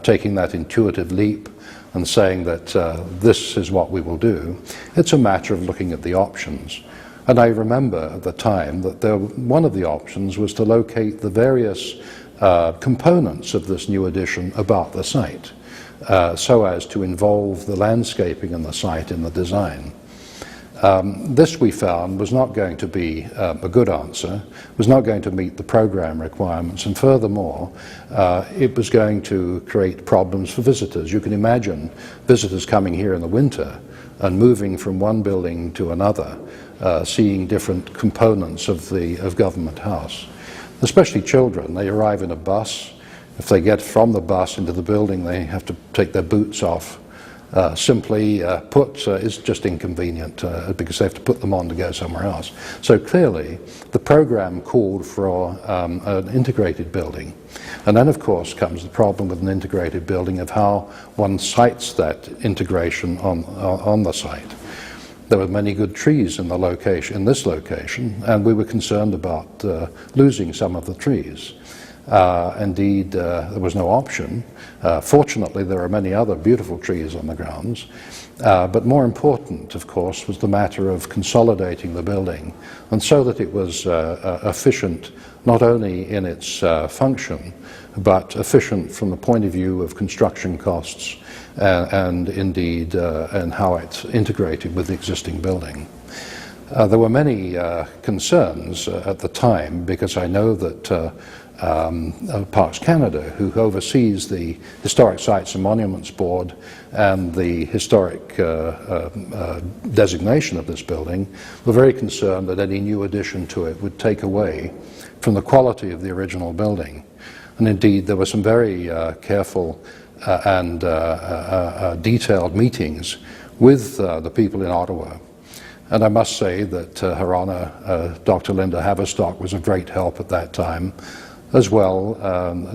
taking that intuitive leap and saying that this is what we will do. It's a matter of looking at the options. And I remember at the time that one of the options was to locate the various components of this new addition about the site, so as to involve the landscaping and the site in the design. This, we found, was not going to be a good answer, was not going to meet the program requirements, and furthermore, it was going to create problems for visitors. You can imagine visitors coming here in the winter and moving from one building to another, seeing different components of Government House. Especially children, they arrive in a bus. If they get from the bus into the building, they have to take their boots off. Simply put, is just inconvenient because they have to put them on to go somewhere else. So clearly, the program called for an integrated building. And then, of course, comes the problem with an integrated building of how one sites that integration on the site. There were many good trees in this location, and we were concerned about losing some of the trees. Indeed, there was no option. Fortunately, there are many other beautiful trees on the grounds. But more important, of course, was the matter of consolidating the building, and so that it was efficient not only in its function, but efficient from the point of view of construction costs and indeed and how it's integrated with the existing building. There were many concerns at the time, because I know that Parks Canada, who oversees the Historic Sites and Monuments Board and the historic designation of this building, were very concerned that any new addition to it would take away from the quality of the original building. And indeed, there were some very careful and detailed meetings with the people in Ottawa. And I must say that Her Honour, Dr. Linda Haverstock, was of great help at that time, as well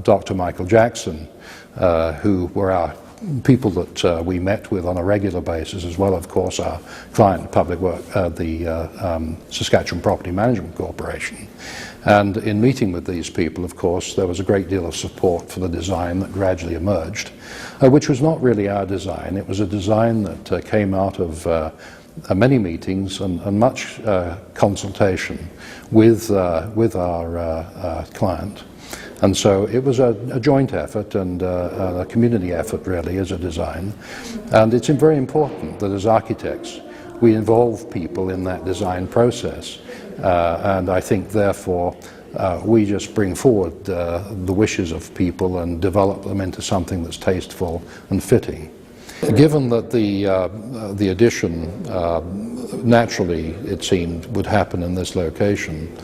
Dr. Michael Jackson, who were our people that we met with on a regular basis, as well, of course, our client, Public Work, the Saskatchewan Property Management Corporation. And in meeting with these people, of course, there was a great deal of support for the design that gradually emerged, which was not really our design. It was a design that came out of many meetings and much consultation with our client. And so it was a joint effort and a community effort, really, as a design. And it's very important that as architects we involve people in that design process. And I think, therefore, we just bring forward the wishes of people and develop them into something that's tasteful and fitting. Given that the addition naturally, it seemed, would happen in this location,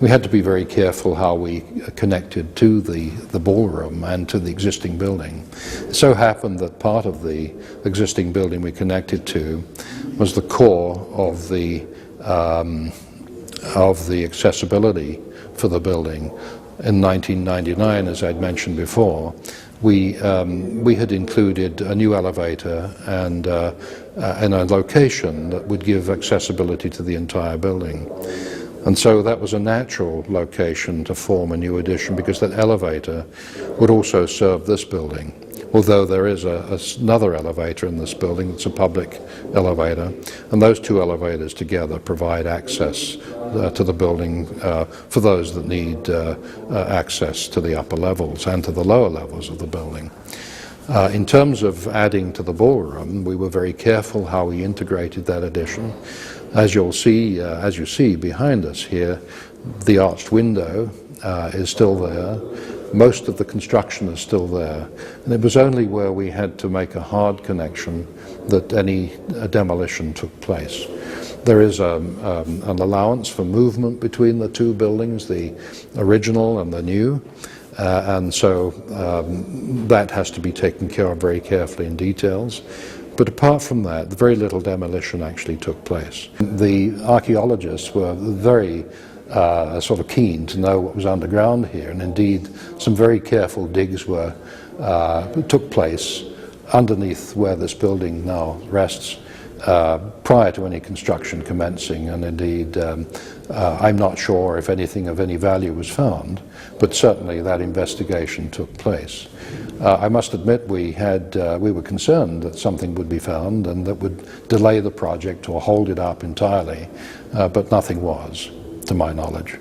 we had to be very careful how we connected to the ballroom and to the existing building. It so happened that part of the existing building we connected to was the core of the accessibility for the building. In 1999, as I'd mentioned before, we had included a new elevator and in a location that would give accessibility to the entire building. And so that was a natural location to form a new addition, because that elevator would also serve this building. Although there is another elevator in this building, it's a public elevator, and those two elevators together provide access to the building for those that need access to the upper levels and to the lower levels of the building. In terms of adding to the ballroom, we were very careful how we integrated that addition. As you see behind us here, the arched window is still there. Most of the construction is still there, and it was only where we had to make a hard connection that any demolition took place. There is an allowance for movement between the two buildings, the original and the new, and so that has to be taken care of very carefully in details. But apart from that, very little demolition actually took place. The archaeologists were very sort of keen to know what was underground here, and indeed some very careful digs took place underneath where this building now rests prior to any construction commencing, and indeed I'm not sure if anything of any value was found, but certainly that investigation took place. I must admit we were concerned that something would be found and that would delay the project or hold it up entirely, but nothing was, to my knowledge.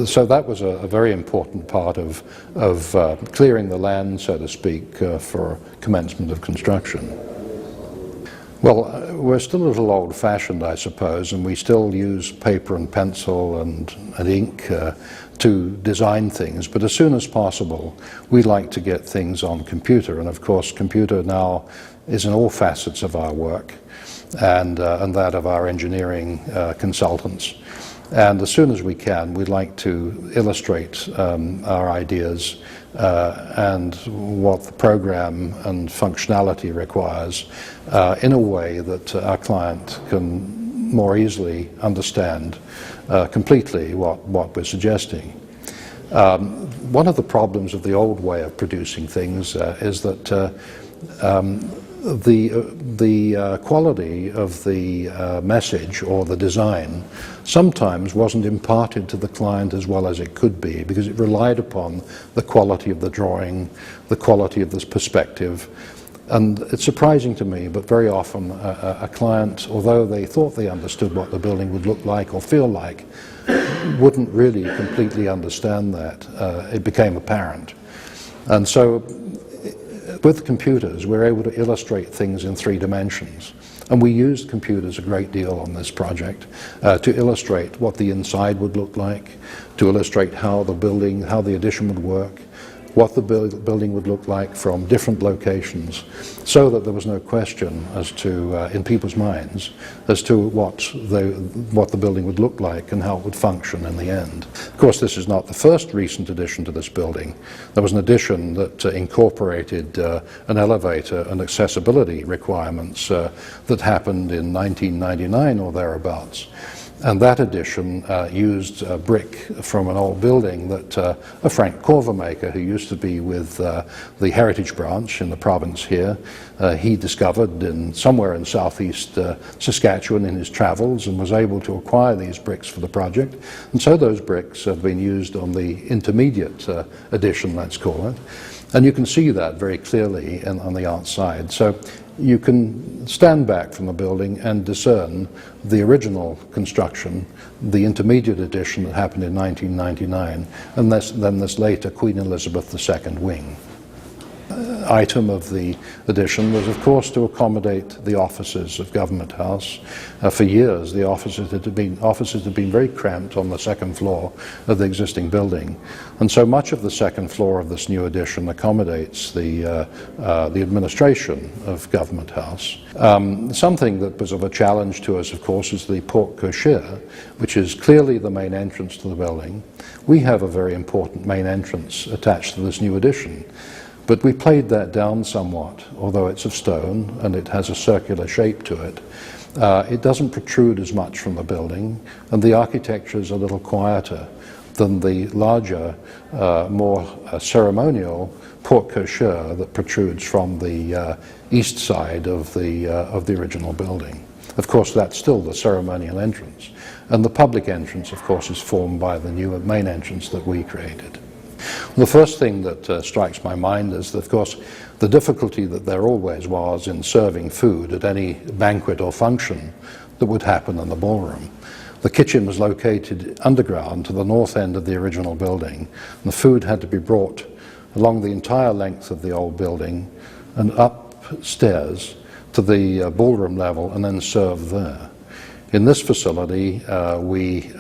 So that was a very important part of clearing the land, so to speak, for commencement of construction. Well, we're still a little old-fashioned, I suppose, and we still use paper and pencil and ink to design things, but as soon as possible we like to get things on computer, and of course computer now is in all facets of our work and that of our engineering consultants. And as soon as we can, we'd like to illustrate our ideas and what the program and functionality requires in a way that our client can more easily understand completely what we're suggesting. One of the problems of the old way of producing things is that the quality of the message or the design sometimes wasn't imparted to the client as well as it could be, because it relied upon the quality of the drawing, the quality of this perspective. And it's surprising to me, but very often a client, although they thought they understood what the building would look like or feel like, wouldn't really completely understand that. It became apparent. And so with computers, we're able to illustrate things in 3 dimensions. And we used computers a great deal on this project to illustrate what the inside would look like, to illustrate how the addition would work, what the building would look like from different locations, so that there was no question as to, in people's minds, as to what the building would look like and how it would function in the end. Of course, this is not the first recent addition to this building. There was an addition that incorporated an elevator and accessibility requirements that happened in 1999 or thereabouts. And that addition used brick from an old building that a Frank Corver maker who used to be with the Heritage Branch in the province here, he discovered somewhere in southeast Saskatchewan in his travels, and was able to acquire these bricks for the project. And so those bricks have been used on the intermediate addition, let's call it. And you can see that very clearly on the outside. So you can stand back from the building and discern the original construction, the intermediate addition that happened in 1999, and then this later Queen Elizabeth II wing. Item of the addition was, of course, to accommodate the offices of Government House. For years, the offices had been very cramped on the second floor of the existing building, and so much of the second floor of this new addition accommodates the administration of Government House. Something that was of a challenge to us, of course, is the porte cochere, which is clearly the main entrance to the building. We have a very important main entrance attached to this new addition. But we played that down somewhat, although it's of stone and it has a circular shape to it. It doesn't protrude as much from the building, and the architecture is a little quieter than the larger, more ceremonial porte cochere that protrudes from the east side of the original building. Of course, that's still the ceremonial entrance, and the public entrance, of course, is formed by the new main entrance that we created. The first thing that strikes my mind is that, of course, the difficulty that there always was in serving food at any banquet or function that would happen in the ballroom. The kitchen was located underground to the north end of the original building, and the food had to be brought along the entire length of the old building and upstairs to the ballroom level and then served there. In this facility, this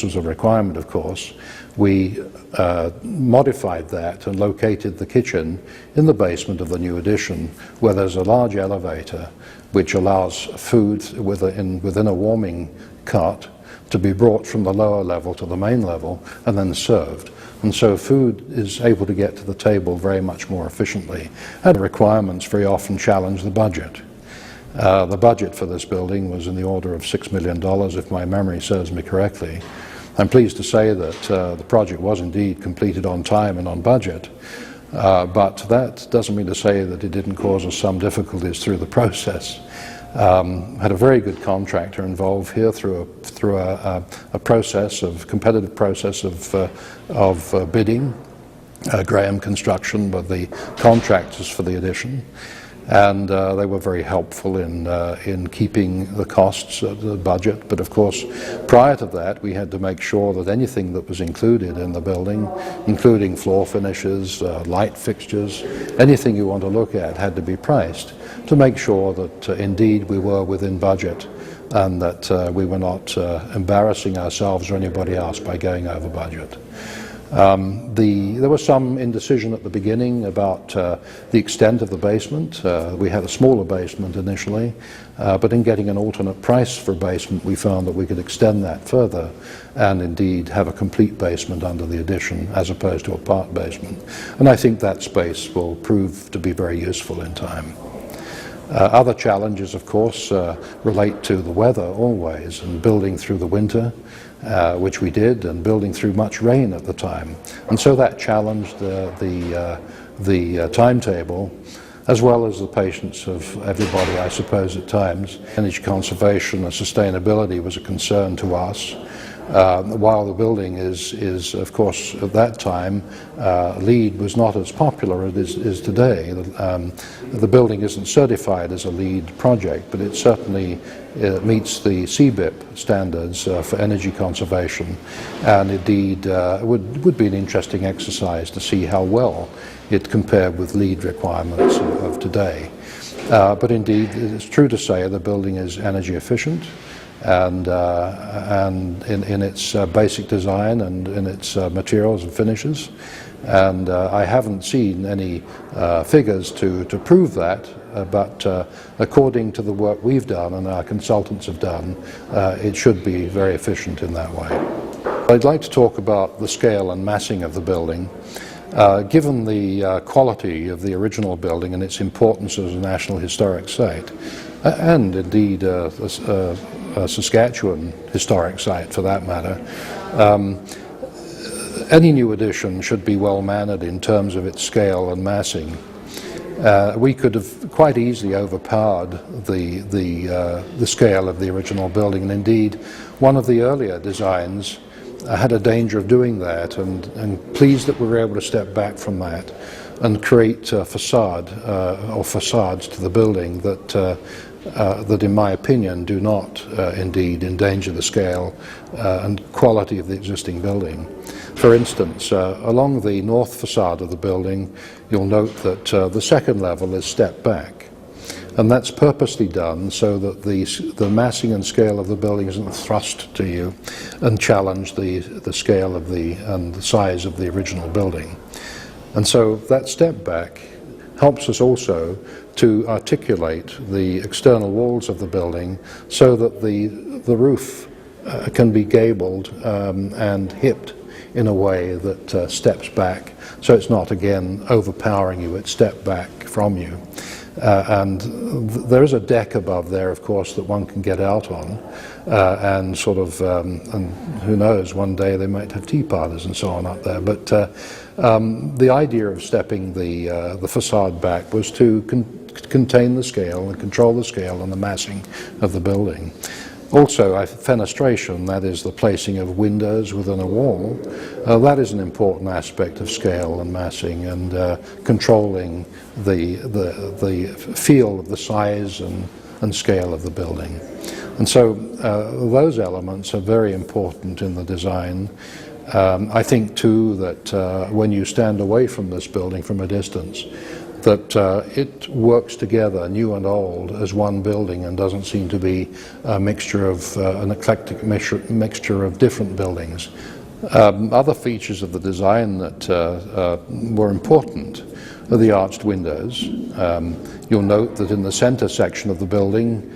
was a requirement, of course, we modified that and located the kitchen in the basement of the new addition, where there's a large elevator which allows food within a warming cart to be brought from the lower level to the main level and then served. And so food is able to get to the table very much more efficiently, and the requirements very often challenge the budget. The budget for this building was in the order of $6 million, if my memory serves me correctly. I'm pleased to say that the project was indeed completed on time and on budget, but that doesn't mean to say that it didn't cause us some difficulties through the process. Had a very good contractor involved here through a competitive process of bidding. Graham Construction were the contractors for the addition. and they were very helpful in keeping the costs at the budget. But of course, prior to that, we had to make sure that anything that was included in the building, including floor finishes, light fixtures, anything you want to look at had to be priced to make sure that indeed we were within budget and that we were not embarrassing ourselves or anybody else by going over budget. There was some indecision at the beginning about the extent of the basement. We had a smaller basement initially, but in getting an alternate price for basement, we found that we could extend that further and indeed have a complete basement under the addition as opposed to a part basement. And I think that space will prove to be very useful in time. Other challenges, of course, relate to the weather always, and building through the winter, which we did, and building through much rain at the time. And so that challenged the timetable, as well as the patience of everybody, I suppose, at times. Energy conservation and sustainability was a concern to us. While the building is, of course, at that time, LEED was not as popular as it is today. The building isn't certified as a LEED project, but it certainly meets the CBIP standards for energy conservation, and indeed would be an interesting exercise to see how well it compared with LEED requirements of today. But indeed, it's true to say the building is energy efficient, and in its basic design and in its materials and finishes. And I haven't seen any figures to prove that, but according to the work we've done and our consultants have done, it should be very efficient in that way. I'd like to talk about the scale and massing of the building. Given the quality of the original building and its importance as a National Historic Site, and indeed a Saskatchewan historic site for that matter, any new addition should be well mannered in terms of its scale and massing. We could have quite easily overpowered the scale of the original building, and indeed one of the earlier designs had a danger of doing that, and pleased that we were able to step back from that and create a facade or facades to the building that in my opinion do not indeed endanger the scale and quality of the existing building. For instance, along the north facade of the building, you'll note that the second level is stepped back, and that's purposely done so that the massing and scale of the building isn't thrust to you and challenge the scale of and the size of the original building. And so that step back helps us also to articulate the external walls of the building so that the roof can be gabled and hipped in a way that steps back, so it's not again overpowering you, it's stepped back from you. And there is a deck above there, of course, that one can get out on, and sort of, and who knows, one day they might have tea parties and so on up there. But the idea of stepping the facade back was to contain the scale and control the scale and the massing of the building. Also, fenestration, that is the placing of windows within a wall, that is an important aspect of scale and massing and controlling the feel of the size and scale of the building. And so those elements are very important in the design. I think too that when you stand away from this building from a distance, that it works together, new and old, as one building and doesn't seem to be a mixture of, an eclectic mixture of different buildings. Other features of the design that were important are the arched windows. You'll note that in the center section of the building,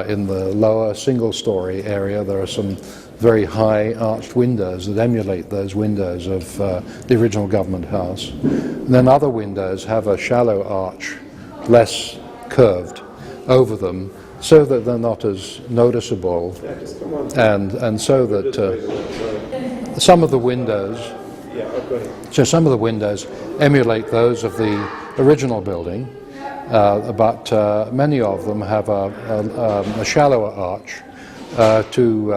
in the lower single-story area, there are some very high arched windows that emulate those windows of the original government house. And then other windows have a shallow arch, less curved, over them, so that they're not as noticeable, and so that some of the windows, emulate those of the original building, but many of them have a shallower arch to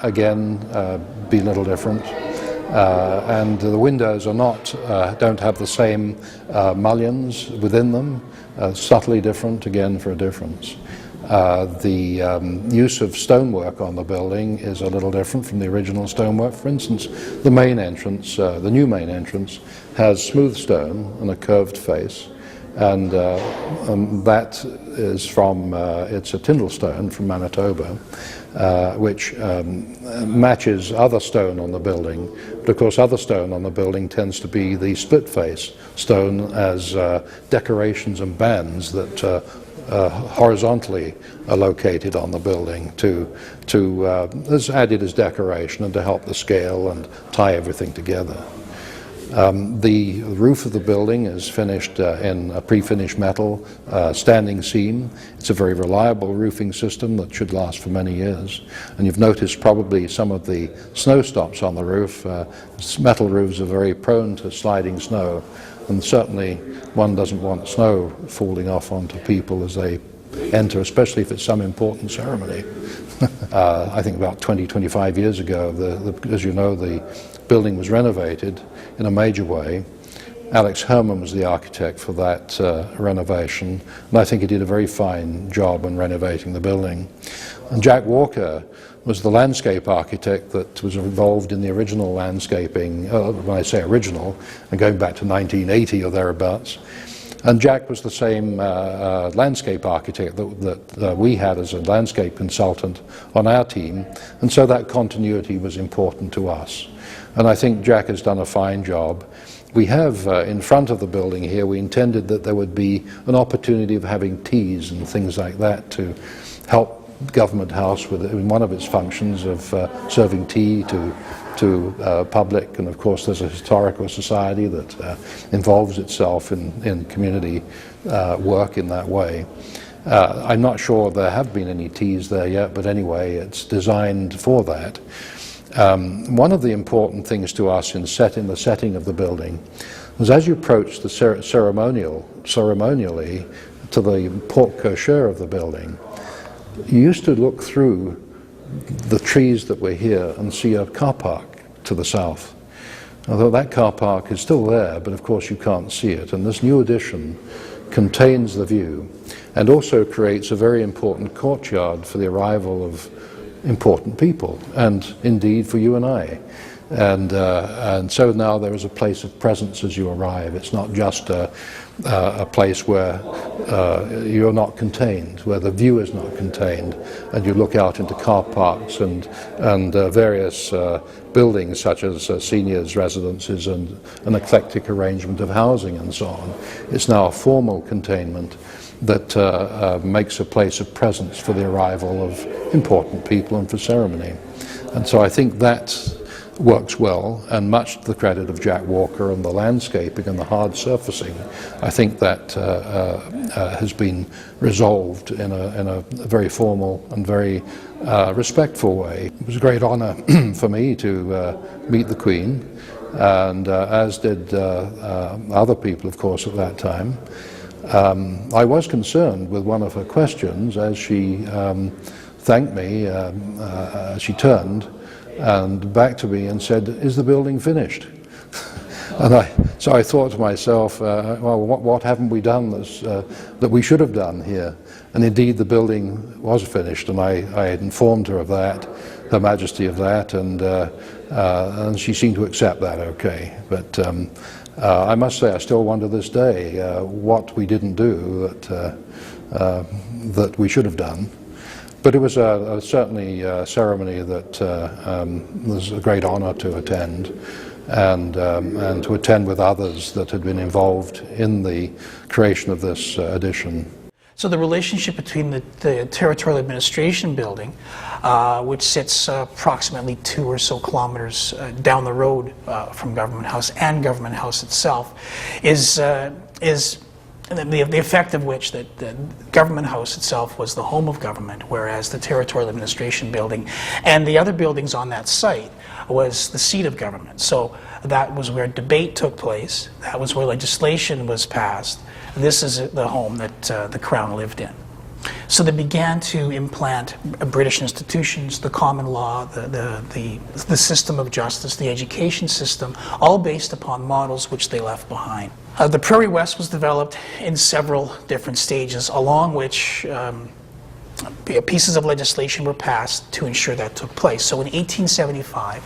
again be a little different. and the windows are not, don't have the same mullions within them, subtly different, again for a difference. The use of stonework on the building is a little different from the original stonework. For instance, the main entrance, the new main entrance, has smooth stone and a curved face, and that is from, it's a Tyndall stone from Manitoba, which matches other stone on the building. But of course other stone on the building tends to be the split face stone as decorations and bands that horizontally are located on the building as added as decoration and to help the scale and tie everything together. The roof of the building is finished in a pre-finished metal standing seam. It's a very reliable roofing system that should last for many years. And you've noticed probably some of the snow stops on the roof. Metal roofs are very prone to sliding snow, and certainly one doesn't want snow falling off onto people as they enter, especially if it's some important ceremony. I think about 25 years ago, as you know, the building was renovated in a major way. Alex Herman was the architect for that renovation, and I think he did a very fine job in renovating the building. And Jack Walker was the landscape architect that was involved in the original landscaping, when I say original, and going back to 1980 or thereabouts. And Jack was the same landscape architect that we had as a landscape consultant on our team, and so that continuity was important to us. And I think Jack has done a fine job. We have in front of the building here, we intended that there would be an opportunity of having teas and things like that to help Government House with one of its functions of serving tea to public, and of course there's a historical society that involves itself in community work in that way. I'm not sure there have been any teas there yet, but anyway, it's designed for that. One of the important things to us in the setting of the building was as you approach the ceremonially to the porte cochere of the building, you used to look through the trees that were here and see a car park to the south. Although that car park is still there, but of course you can't see it. And this new addition contains the view and also creates a very important courtyard for the arrival of important people, and indeed for you and I. And so now there is a place of presence as you arrive. It's not just a place where you're not contained, where the view is not contained, and you look out into car parks and various buildings such as seniors' residences and an eclectic arrangement of housing and so on. It's now a formal containment that makes a place of presence for the arrival of important people and for ceremony. And so I think that works well, and much to the credit of Jack Walker and the landscaping and the hard surfacing, I think that has been resolved in a very formal and very respectful way. It was a great honour for me to meet the Queen, and as did other people, of course, at that time. I was concerned with one of her questions as she thanked me, she turned and back to me and said, "Is the building finished?" And so I thought to myself, well, what haven't we done that we should have done here? And indeed the building was finished, and I had informed her of that, Her Majesty of that, and she seemed to accept that okay. But I must say I still wonder this day what we didn't do that we should have done. But it was certainly a ceremony that was a great honour to attend, and to attend with others that had been involved in the creation of this edition. So the relationship between the Territorial Administration Building, which sits approximately 2 or so kilometers down the road from Government House, and Government House itself, is the effect of which that the Government House itself was the home of government, whereas the Territorial Administration Building and the other buildings on that site was the seat of government. So that was where debate took place, that was where legislation was passed. This is the home that the Crown lived in. So they began to implant British institutions, the common law, the system of justice, the education system, all based upon models which they left behind. The Prairie West was developed in several different stages, along which pieces of legislation were passed to ensure that took place. So in 1875,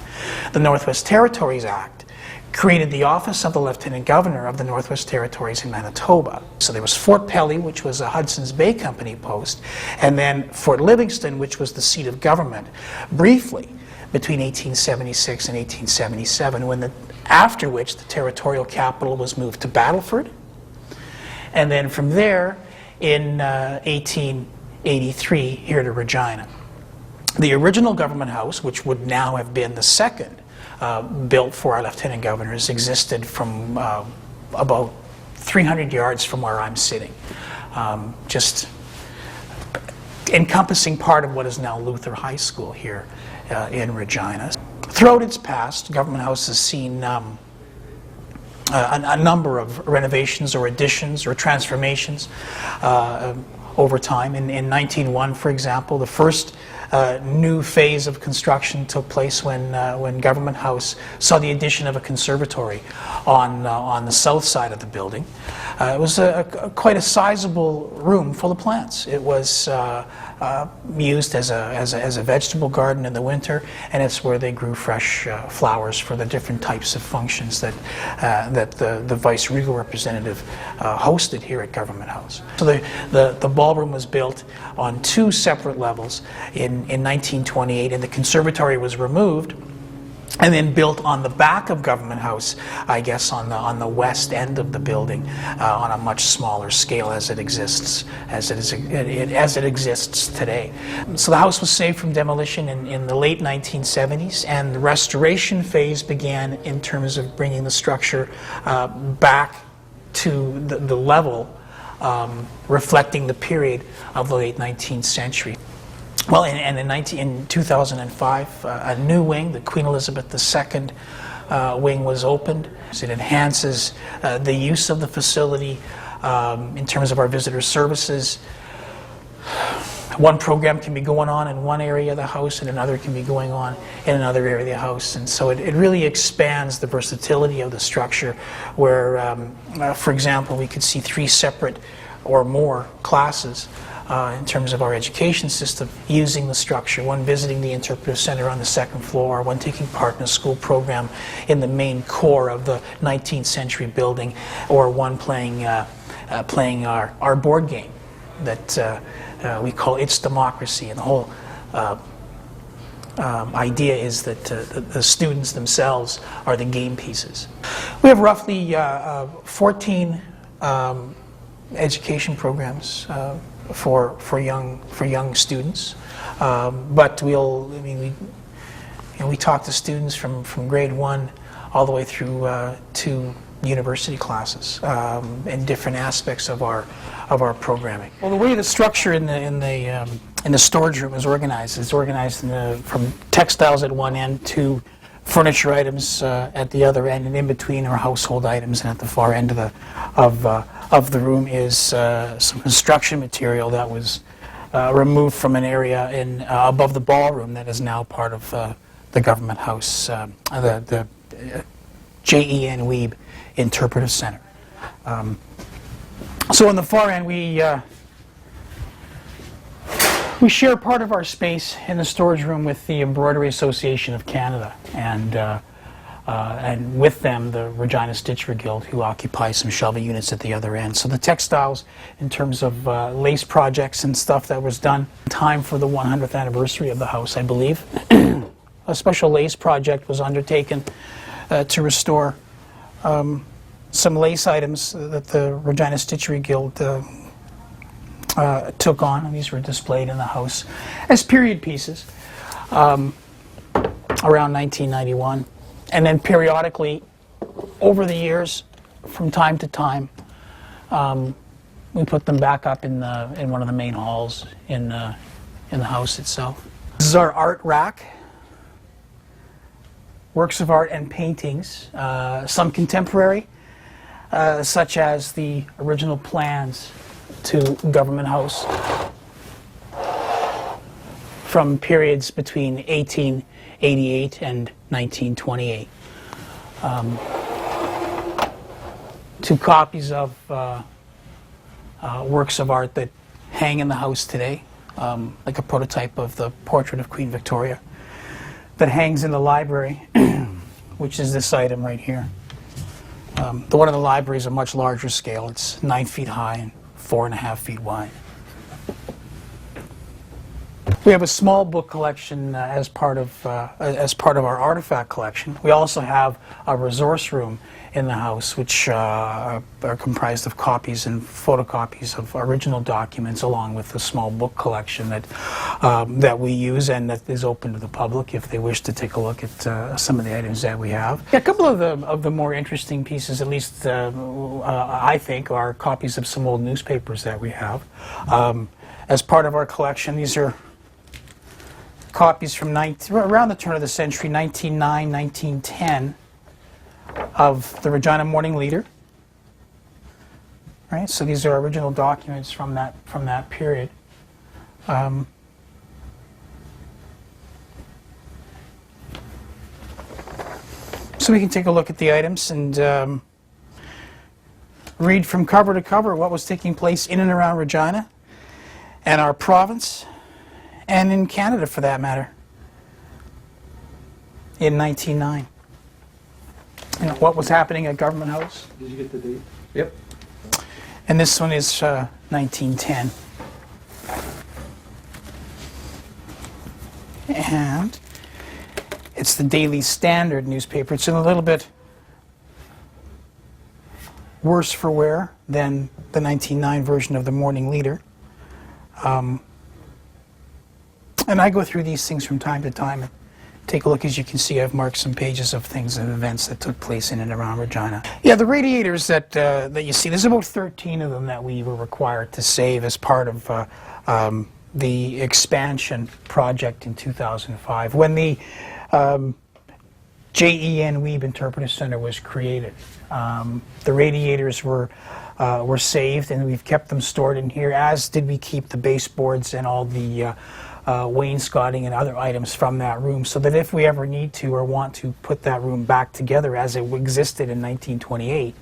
the Northwest Territories Act created the office of the Lieutenant Governor of the Northwest Territories in Manitoba. So there was Fort Pelly, which was a Hudson's Bay Company post, and then Fort Livingston, which was the seat of government, briefly between 1876 and 1877, after which the territorial capital was moved to Battleford. And then from there, in 1883, here to Regina. The original government house, which would now have been the second built for our lieutenant governors, existed from about 300 yards from where I'm sitting, just encompassing part of what is now Luther High School here in Regina. Throughout its past, Government House has seen a number of renovations or additions or transformations over time. In 1901, for example, the first new phase of construction took place when Government House saw the addition of a conservatory on the south side of the building. It was quite a sizable room full of plants. It was used as a vegetable garden in the winter, and it's where they grew fresh flowers for the different types of functions that the vice-regal representative hosted here at Government House. So the ballroom was built on two separate levels in 1928, and the conservatory was removed and then built on the back of Government House, I guess on the west end of the building, on a much smaller scale as it exists today. So the house was saved from demolition in the late 1970s, and the restoration phase began in terms of bringing the structure back to the level reflecting the period of the late 19th century. Well, in 2005, a new wing, the Queen Elizabeth II wing, was opened. It enhances the use of the facility in terms of our visitor services. One program can be going on in one area of the house and another can be going on in another area of the house. And so it really expands the versatility of the structure where, for example, we could see 3 separate or more classes in terms of our education system using the structure, one visiting the interpretive center on the 2nd floor, one taking part in a school program in the main core of the 19th century building, or one playing our board game that we call It's Democracy. And the whole idea is that the students themselves are the game pieces. We have roughly 14 education programs for young students, but we talk to students from grade 1 all the way through to university classes in different aspects of our programming. Well, the way the structure in the storage room is organized from textiles at one end to furniture items at the other end, and in between are household items, and at the far end of the room is some construction material that was removed from an area above the ballroom that is now part of the Government House, the J.E.N. Weeb Interpretive Center. So on the far end, we share part of our space in the storage room with the Embroidery Association of Canada, and with them the Regina Stitchery Guild, who occupies some shelving units at the other end. So the textiles, in terms of lace projects and stuff that was done in time for the 100th anniversary of the house, I believe. A special lace project was undertaken to restore some lace items that the Regina Stitchery Guild took on, and these were displayed in the house as period pieces around 1991. And then periodically, over the years, from time to time, we put them back up in one of the main halls in the house itself. This is our art rack. Works of art and paintings, some contemporary, such as the original plans to Government House from periods between 1888 and 1928. 2 copies of works of art that hang in the house today, like a prototype of the portrait of Queen Victoria that hangs in the library, which is this item right here. The one in the library is a much larger scale. It's 9 feet high and 4.5 feet wide. We have a small book collection as part of our artifact collection. We also have a resource room in the house, which are comprised of copies and photocopies of original documents, along with a small book collection that we use and that is open to the public if they wish to take a look at some of the items that we have. A couple of the more interesting pieces, at least I think, are copies of some old newspapers that we have. As part of our collection, these are copies from around the turn of the century, 1909, 1910, of the Regina Morning Leader. Right, so these are original documents from that period. So we can take a look at the items and read from cover to cover what was taking place in and around Regina and our province, and in Canada for that matter, in 1909. You know, what was happening at Government House. Did you get the date? Yep. And this one is 1910. And it's the Daily Standard newspaper. It's a little bit worse for wear than the 1909 version of the Morning Leader. And I go through these things from time to time and take a look. As you can see, I've marked some pages of things and events that took place in and around Regina. Yeah, the radiators that you see, there's about 13 of them that we were required to save as part of the expansion project in 2005. When the J.E.N. Weeb Interpretive Center was created, the radiators were saved, and we've kept them stored in here, as did we keep the baseboards and all the wainscoting and other items from that room, so that if we ever need to or want to put that room back together as it existed in 1928,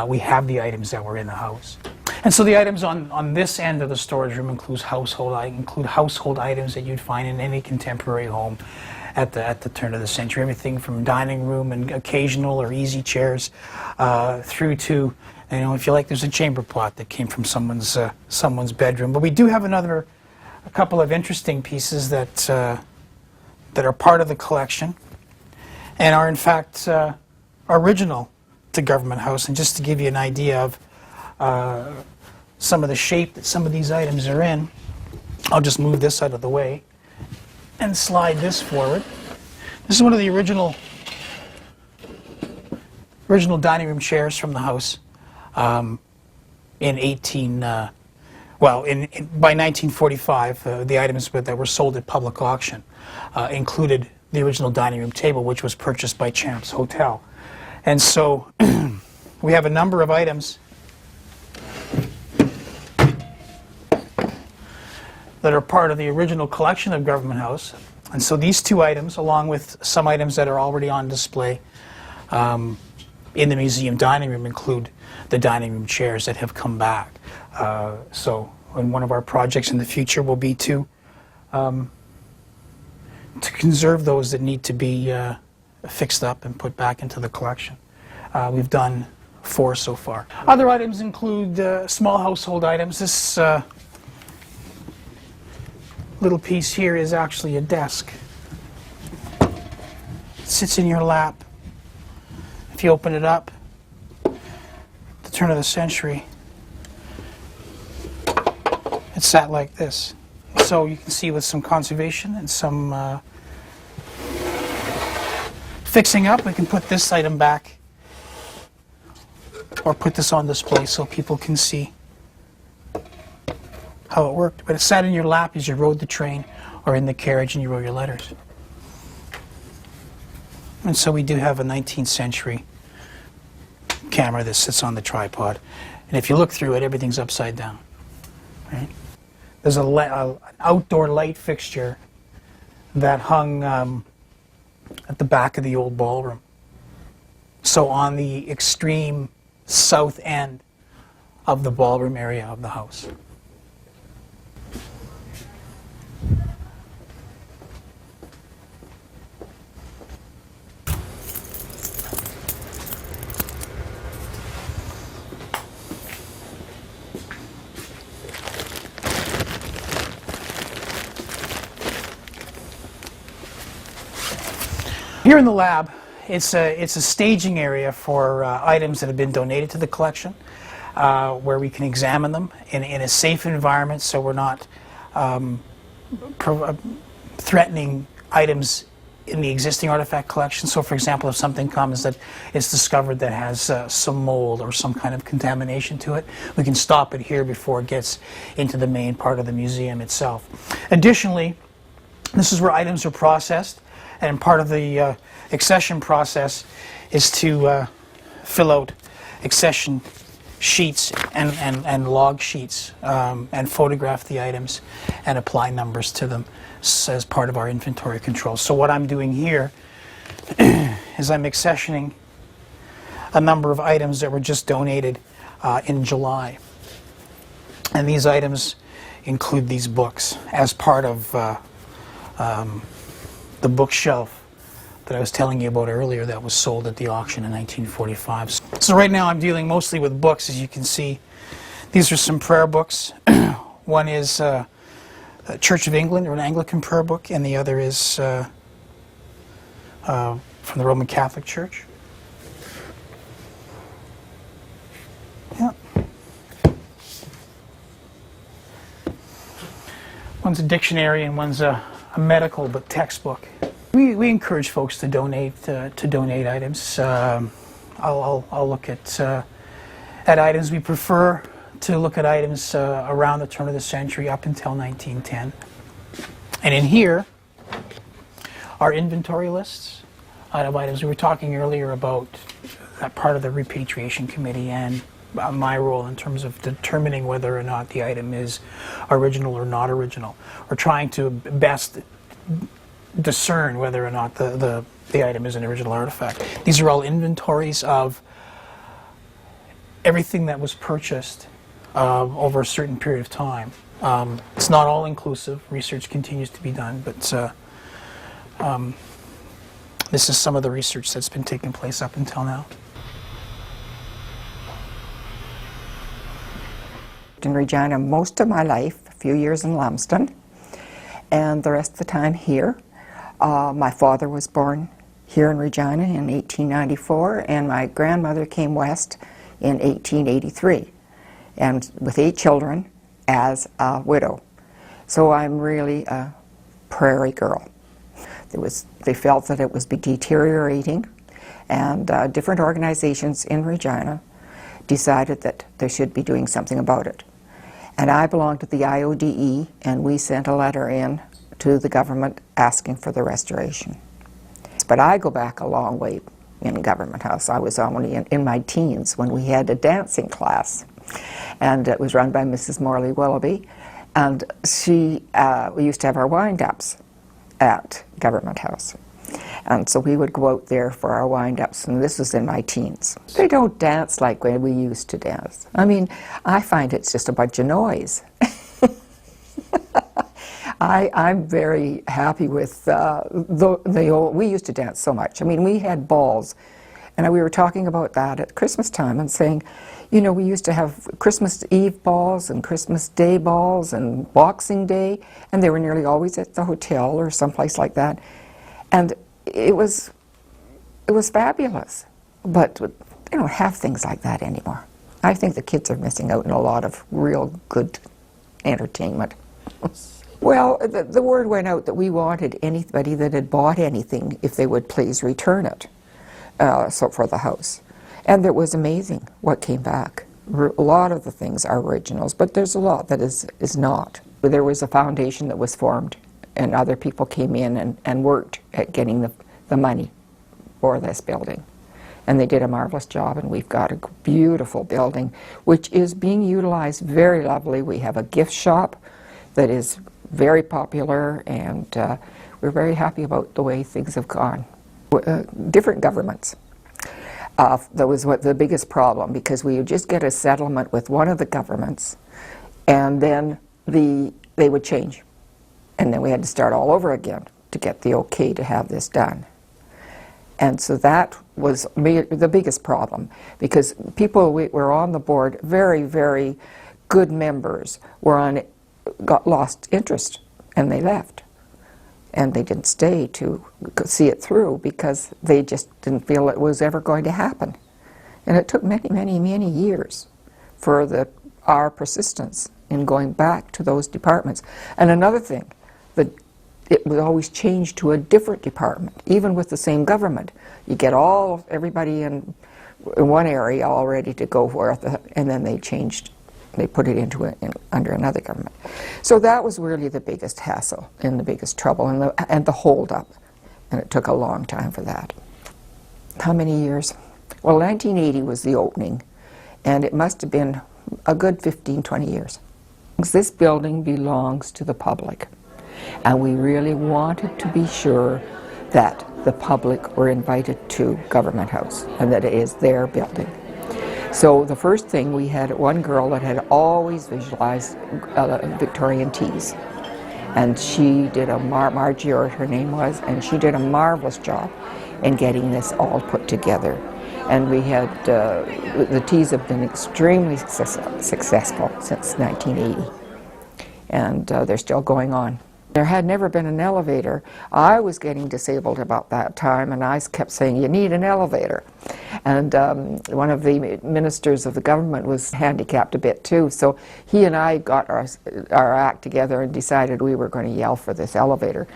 we have the items that were in the house. And so the items on this end of the storage room include household items that you'd find in any contemporary home at the turn of the century. Everything from dining room and occasional or easy chairs through to, you know, if you like, there's a chamber pot that came from someone's bedroom. But we do have a couple of interesting pieces that are part of the collection and are in fact original to Government House. And just to give you an idea of some of the shape that some of these items are in, I'll just move this out of the way and slide this forward. This is one of the original dining room chairs from the house by 1945, the items that were sold at public auction included the original dining room table, which was purchased by Champs Hotel. And so we have a number of items that are part of the original collection of Government House. And so these 2 items, along with some items that are already on display in the museum dining room, include the dining room chairs that have come back. So one of our projects in the future will be to conserve those that need to be fixed up and put back into the collection. We've done 4 so far. Other items include small household items. This little piece here is actually a desk. It sits in your lap. If you open it up, at the turn of the century, it sat like this. So you can see with some conservation and some fixing up, we can put this item back or put this on display so people can see how it worked. But it sat in your lap as you rode the train or in the carriage and you wrote your letters. And so we do have a 19th century camera that sits on the tripod. And if you look through it, everything's upside down. Right? There's an outdoor light fixture that hung at the back of the old ballroom. So on the extreme south end of the ballroom area of the house. Here in the lab, it's a staging area for items that have been donated to the collection, where we can examine them in a safe environment, so we're not threatening items in the existing artifact collection. So for example, if something comes that is discovered that has some mold or some kind of contamination to it, we can stop it here before it gets into the main part of the museum itself. Additionally, this is where items are processed, and part of the accession process is to fill out accession sheets and log sheets and photograph the items and apply numbers to them as part of our inventory control. So what I'm doing here is I'm accessioning a number of items that were just donated in July. And these items include these books as part of the bookshelf that I was telling you about earlier that was sold at the auction in 1945. So right now I'm dealing mostly with books, as you can see. These are some prayer books. One is Church of England, or an Anglican prayer book, and the other is from the Roman Catholic Church. Yeah. One's a dictionary and one's a medical but textbook. We encourage folks to donate items. I'll look at items. We prefer to look at items around the turn of the century up until 1910. And in here are inventory lists of items. We were talking earlier about that part of the repatriation committee and my role in terms of determining whether or not the item is original or not original, or trying to best discern whether or not the item is an original artifact. These are all inventories of everything that was purchased over a certain period of time. It's not all inclusive. Research continues to be done, but this is some of the research that's been taking place up until now. In Regina most of my life, a few years in Lumsden, and the rest of the time here. My father was born here in Regina in 1894, and my grandmother came west in 1883, and with 8 children as a widow. So I'm really a prairie girl. They felt that it was deteriorating, and different organizations in Regina decided that they should be doing something about it. And I belonged to the IODE, and we sent a letter in to the government asking for the restoration. But I go back a long way in Government House. I was only in my teens when we had a dancing class, and it was run by Mrs. Morley Willoughby, and we used to have our wind-ups at Government House. And so we would go out there for our wind-ups, and this was in my teens. They don't dance like when we used to dance. I mean, I find it's just a bunch of noise. I'm very happy with the old, we used to dance so much. I mean, we had balls, and we were talking about that at Christmas time and saying, you know, we used to have Christmas Eve balls and Christmas Day balls and Boxing Day, and they were nearly always at the hotel or someplace like that. And it was fabulous, but they don't have things like that anymore. I think the kids are missing out on a lot of real good entertainment. Well, the word went out that we wanted anybody that had bought anything, if they would please return it, so for the house. And it was amazing what came back. A lot of the things are originals, but there's a lot that is not. There was a foundation that was formed, and other people came in and worked at getting the money for this building. And they did a marvelous job, and we've got a beautiful building, which is being utilized very lovely. We have a gift shop that is very popular, and we're very happy about the way things have gone. Different governments. That was the biggest problem, because we would just get a settlement with one of the governments, and then they would change. And then we had to start all over again to get the okay to have this done. And so that was the biggest problem, because people were on the board, very, very good members, lost interest, and they left. And they didn't stay to see it through because they just didn't feel it was ever going to happen. And it took many, many, many years for our persistence in going back to those departments. And another thing, it was always changed to a different department, even with the same government. You get everybody in one area all ready to go for it, and then they put it under another government. So that was really the biggest hassle and the biggest trouble and the hold-up. And it took a long time for that. How many years? Well, 1980 was the opening, and it must have been a good 15, 20 years. This building belongs to the public, and we really wanted to be sure that the public were invited to Government House and that it is their building. So the first thing, we had one girl that had always visualized Victorian teas, and she did Margie, or her name was, and she did a marvelous job in getting this all put together. And we had, the teas have been extremely successful since 1980, and they're still going on. There had never been an elevator. I was getting disabled about that time, and I kept saying, you need an elevator. And one of the ministers of the government was handicapped a bit too, so he and I got our act together and decided we were going to yell for this elevator.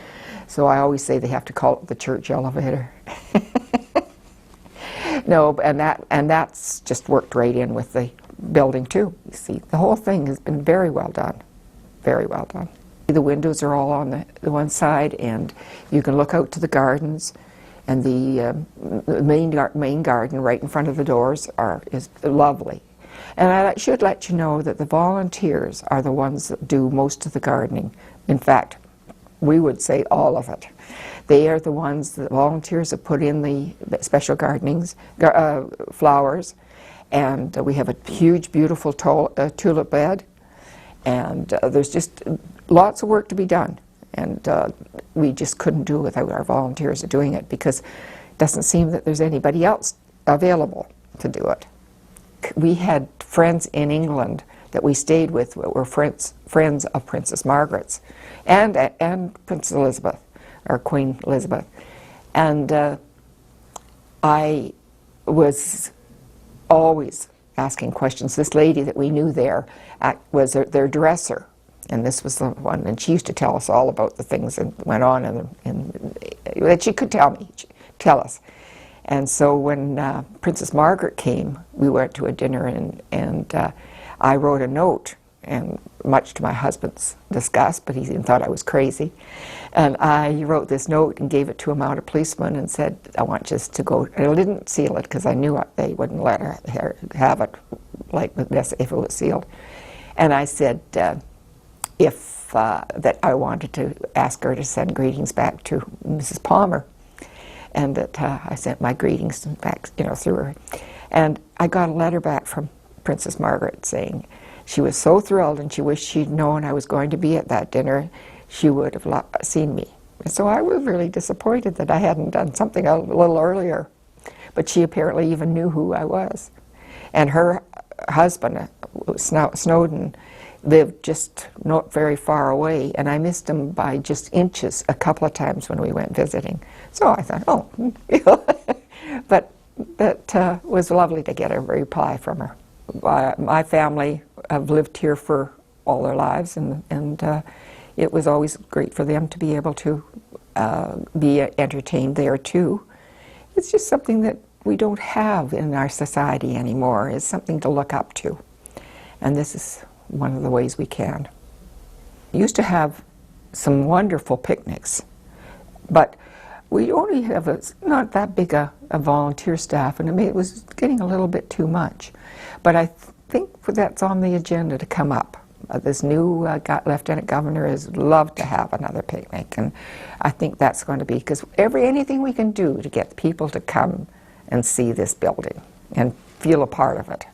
So I always say they have to call it the church elevator. No, and that's just worked right in with the building too. You see, the whole thing has been very well done, very well done. The windows are all on the one side, and you can look out to the gardens, and the main garden right in front of the doors is lovely. And I should let you know that the volunteers are the ones that do most of the gardening. In fact, we would say all of it. They are the ones, the volunteers that put in the special gardenings, flowers, and we have a huge, beautiful tulip bed, and there's just lots of work to be done, and we just couldn't do it without our volunteers doing it, because it doesn't seem that there's anybody else available to do it. We had friends in England that we stayed with that were friends of Princess Margaret's and Princess Elizabeth, or Queen Elizabeth, and I was always asking questions. This lady that we knew there was their dresser, and this was the one, and she used to tell us all about the things that went on that she could tell us. And so when Princess Margaret came, we went to a dinner, and I wrote a note, and much to my husband's disgust, but he thought I was crazy. And I wrote this note and gave it to a mounted policeman and said, I want you to go. And I didn't seal it because I knew they wouldn't let her have it like this if it was sealed. And I said that I wanted to ask her to send greetings back to Mrs. Palmer, and that I sent my greetings back, through her. And I got a letter back from Princess Margaret saying she was so thrilled, and she wished she'd known I was going to be at that dinner. She would have seen me. And so I was really disappointed that I hadn't done something a little earlier. But she apparently even knew who I was. And her husband, Snowden, lived just not very far away, and I missed him by just inches a couple of times when we went visiting. So I thought, but that was lovely to get a reply from her. My family have lived here for all their lives, and it was always great for them to be able to be entertained there too. It's just something that we don't have in our society anymore. It's something to look up to, and this is one of the ways we can. We used to have some wonderful picnics, but we only have not that big a volunteer staff, and it was getting a little bit too much. But I think that's on the agenda to come up. this new Lieutenant Governor has loved to have another picnic, and I think that's going to be, because anything we can do to get people to come and see this building and feel a part of it.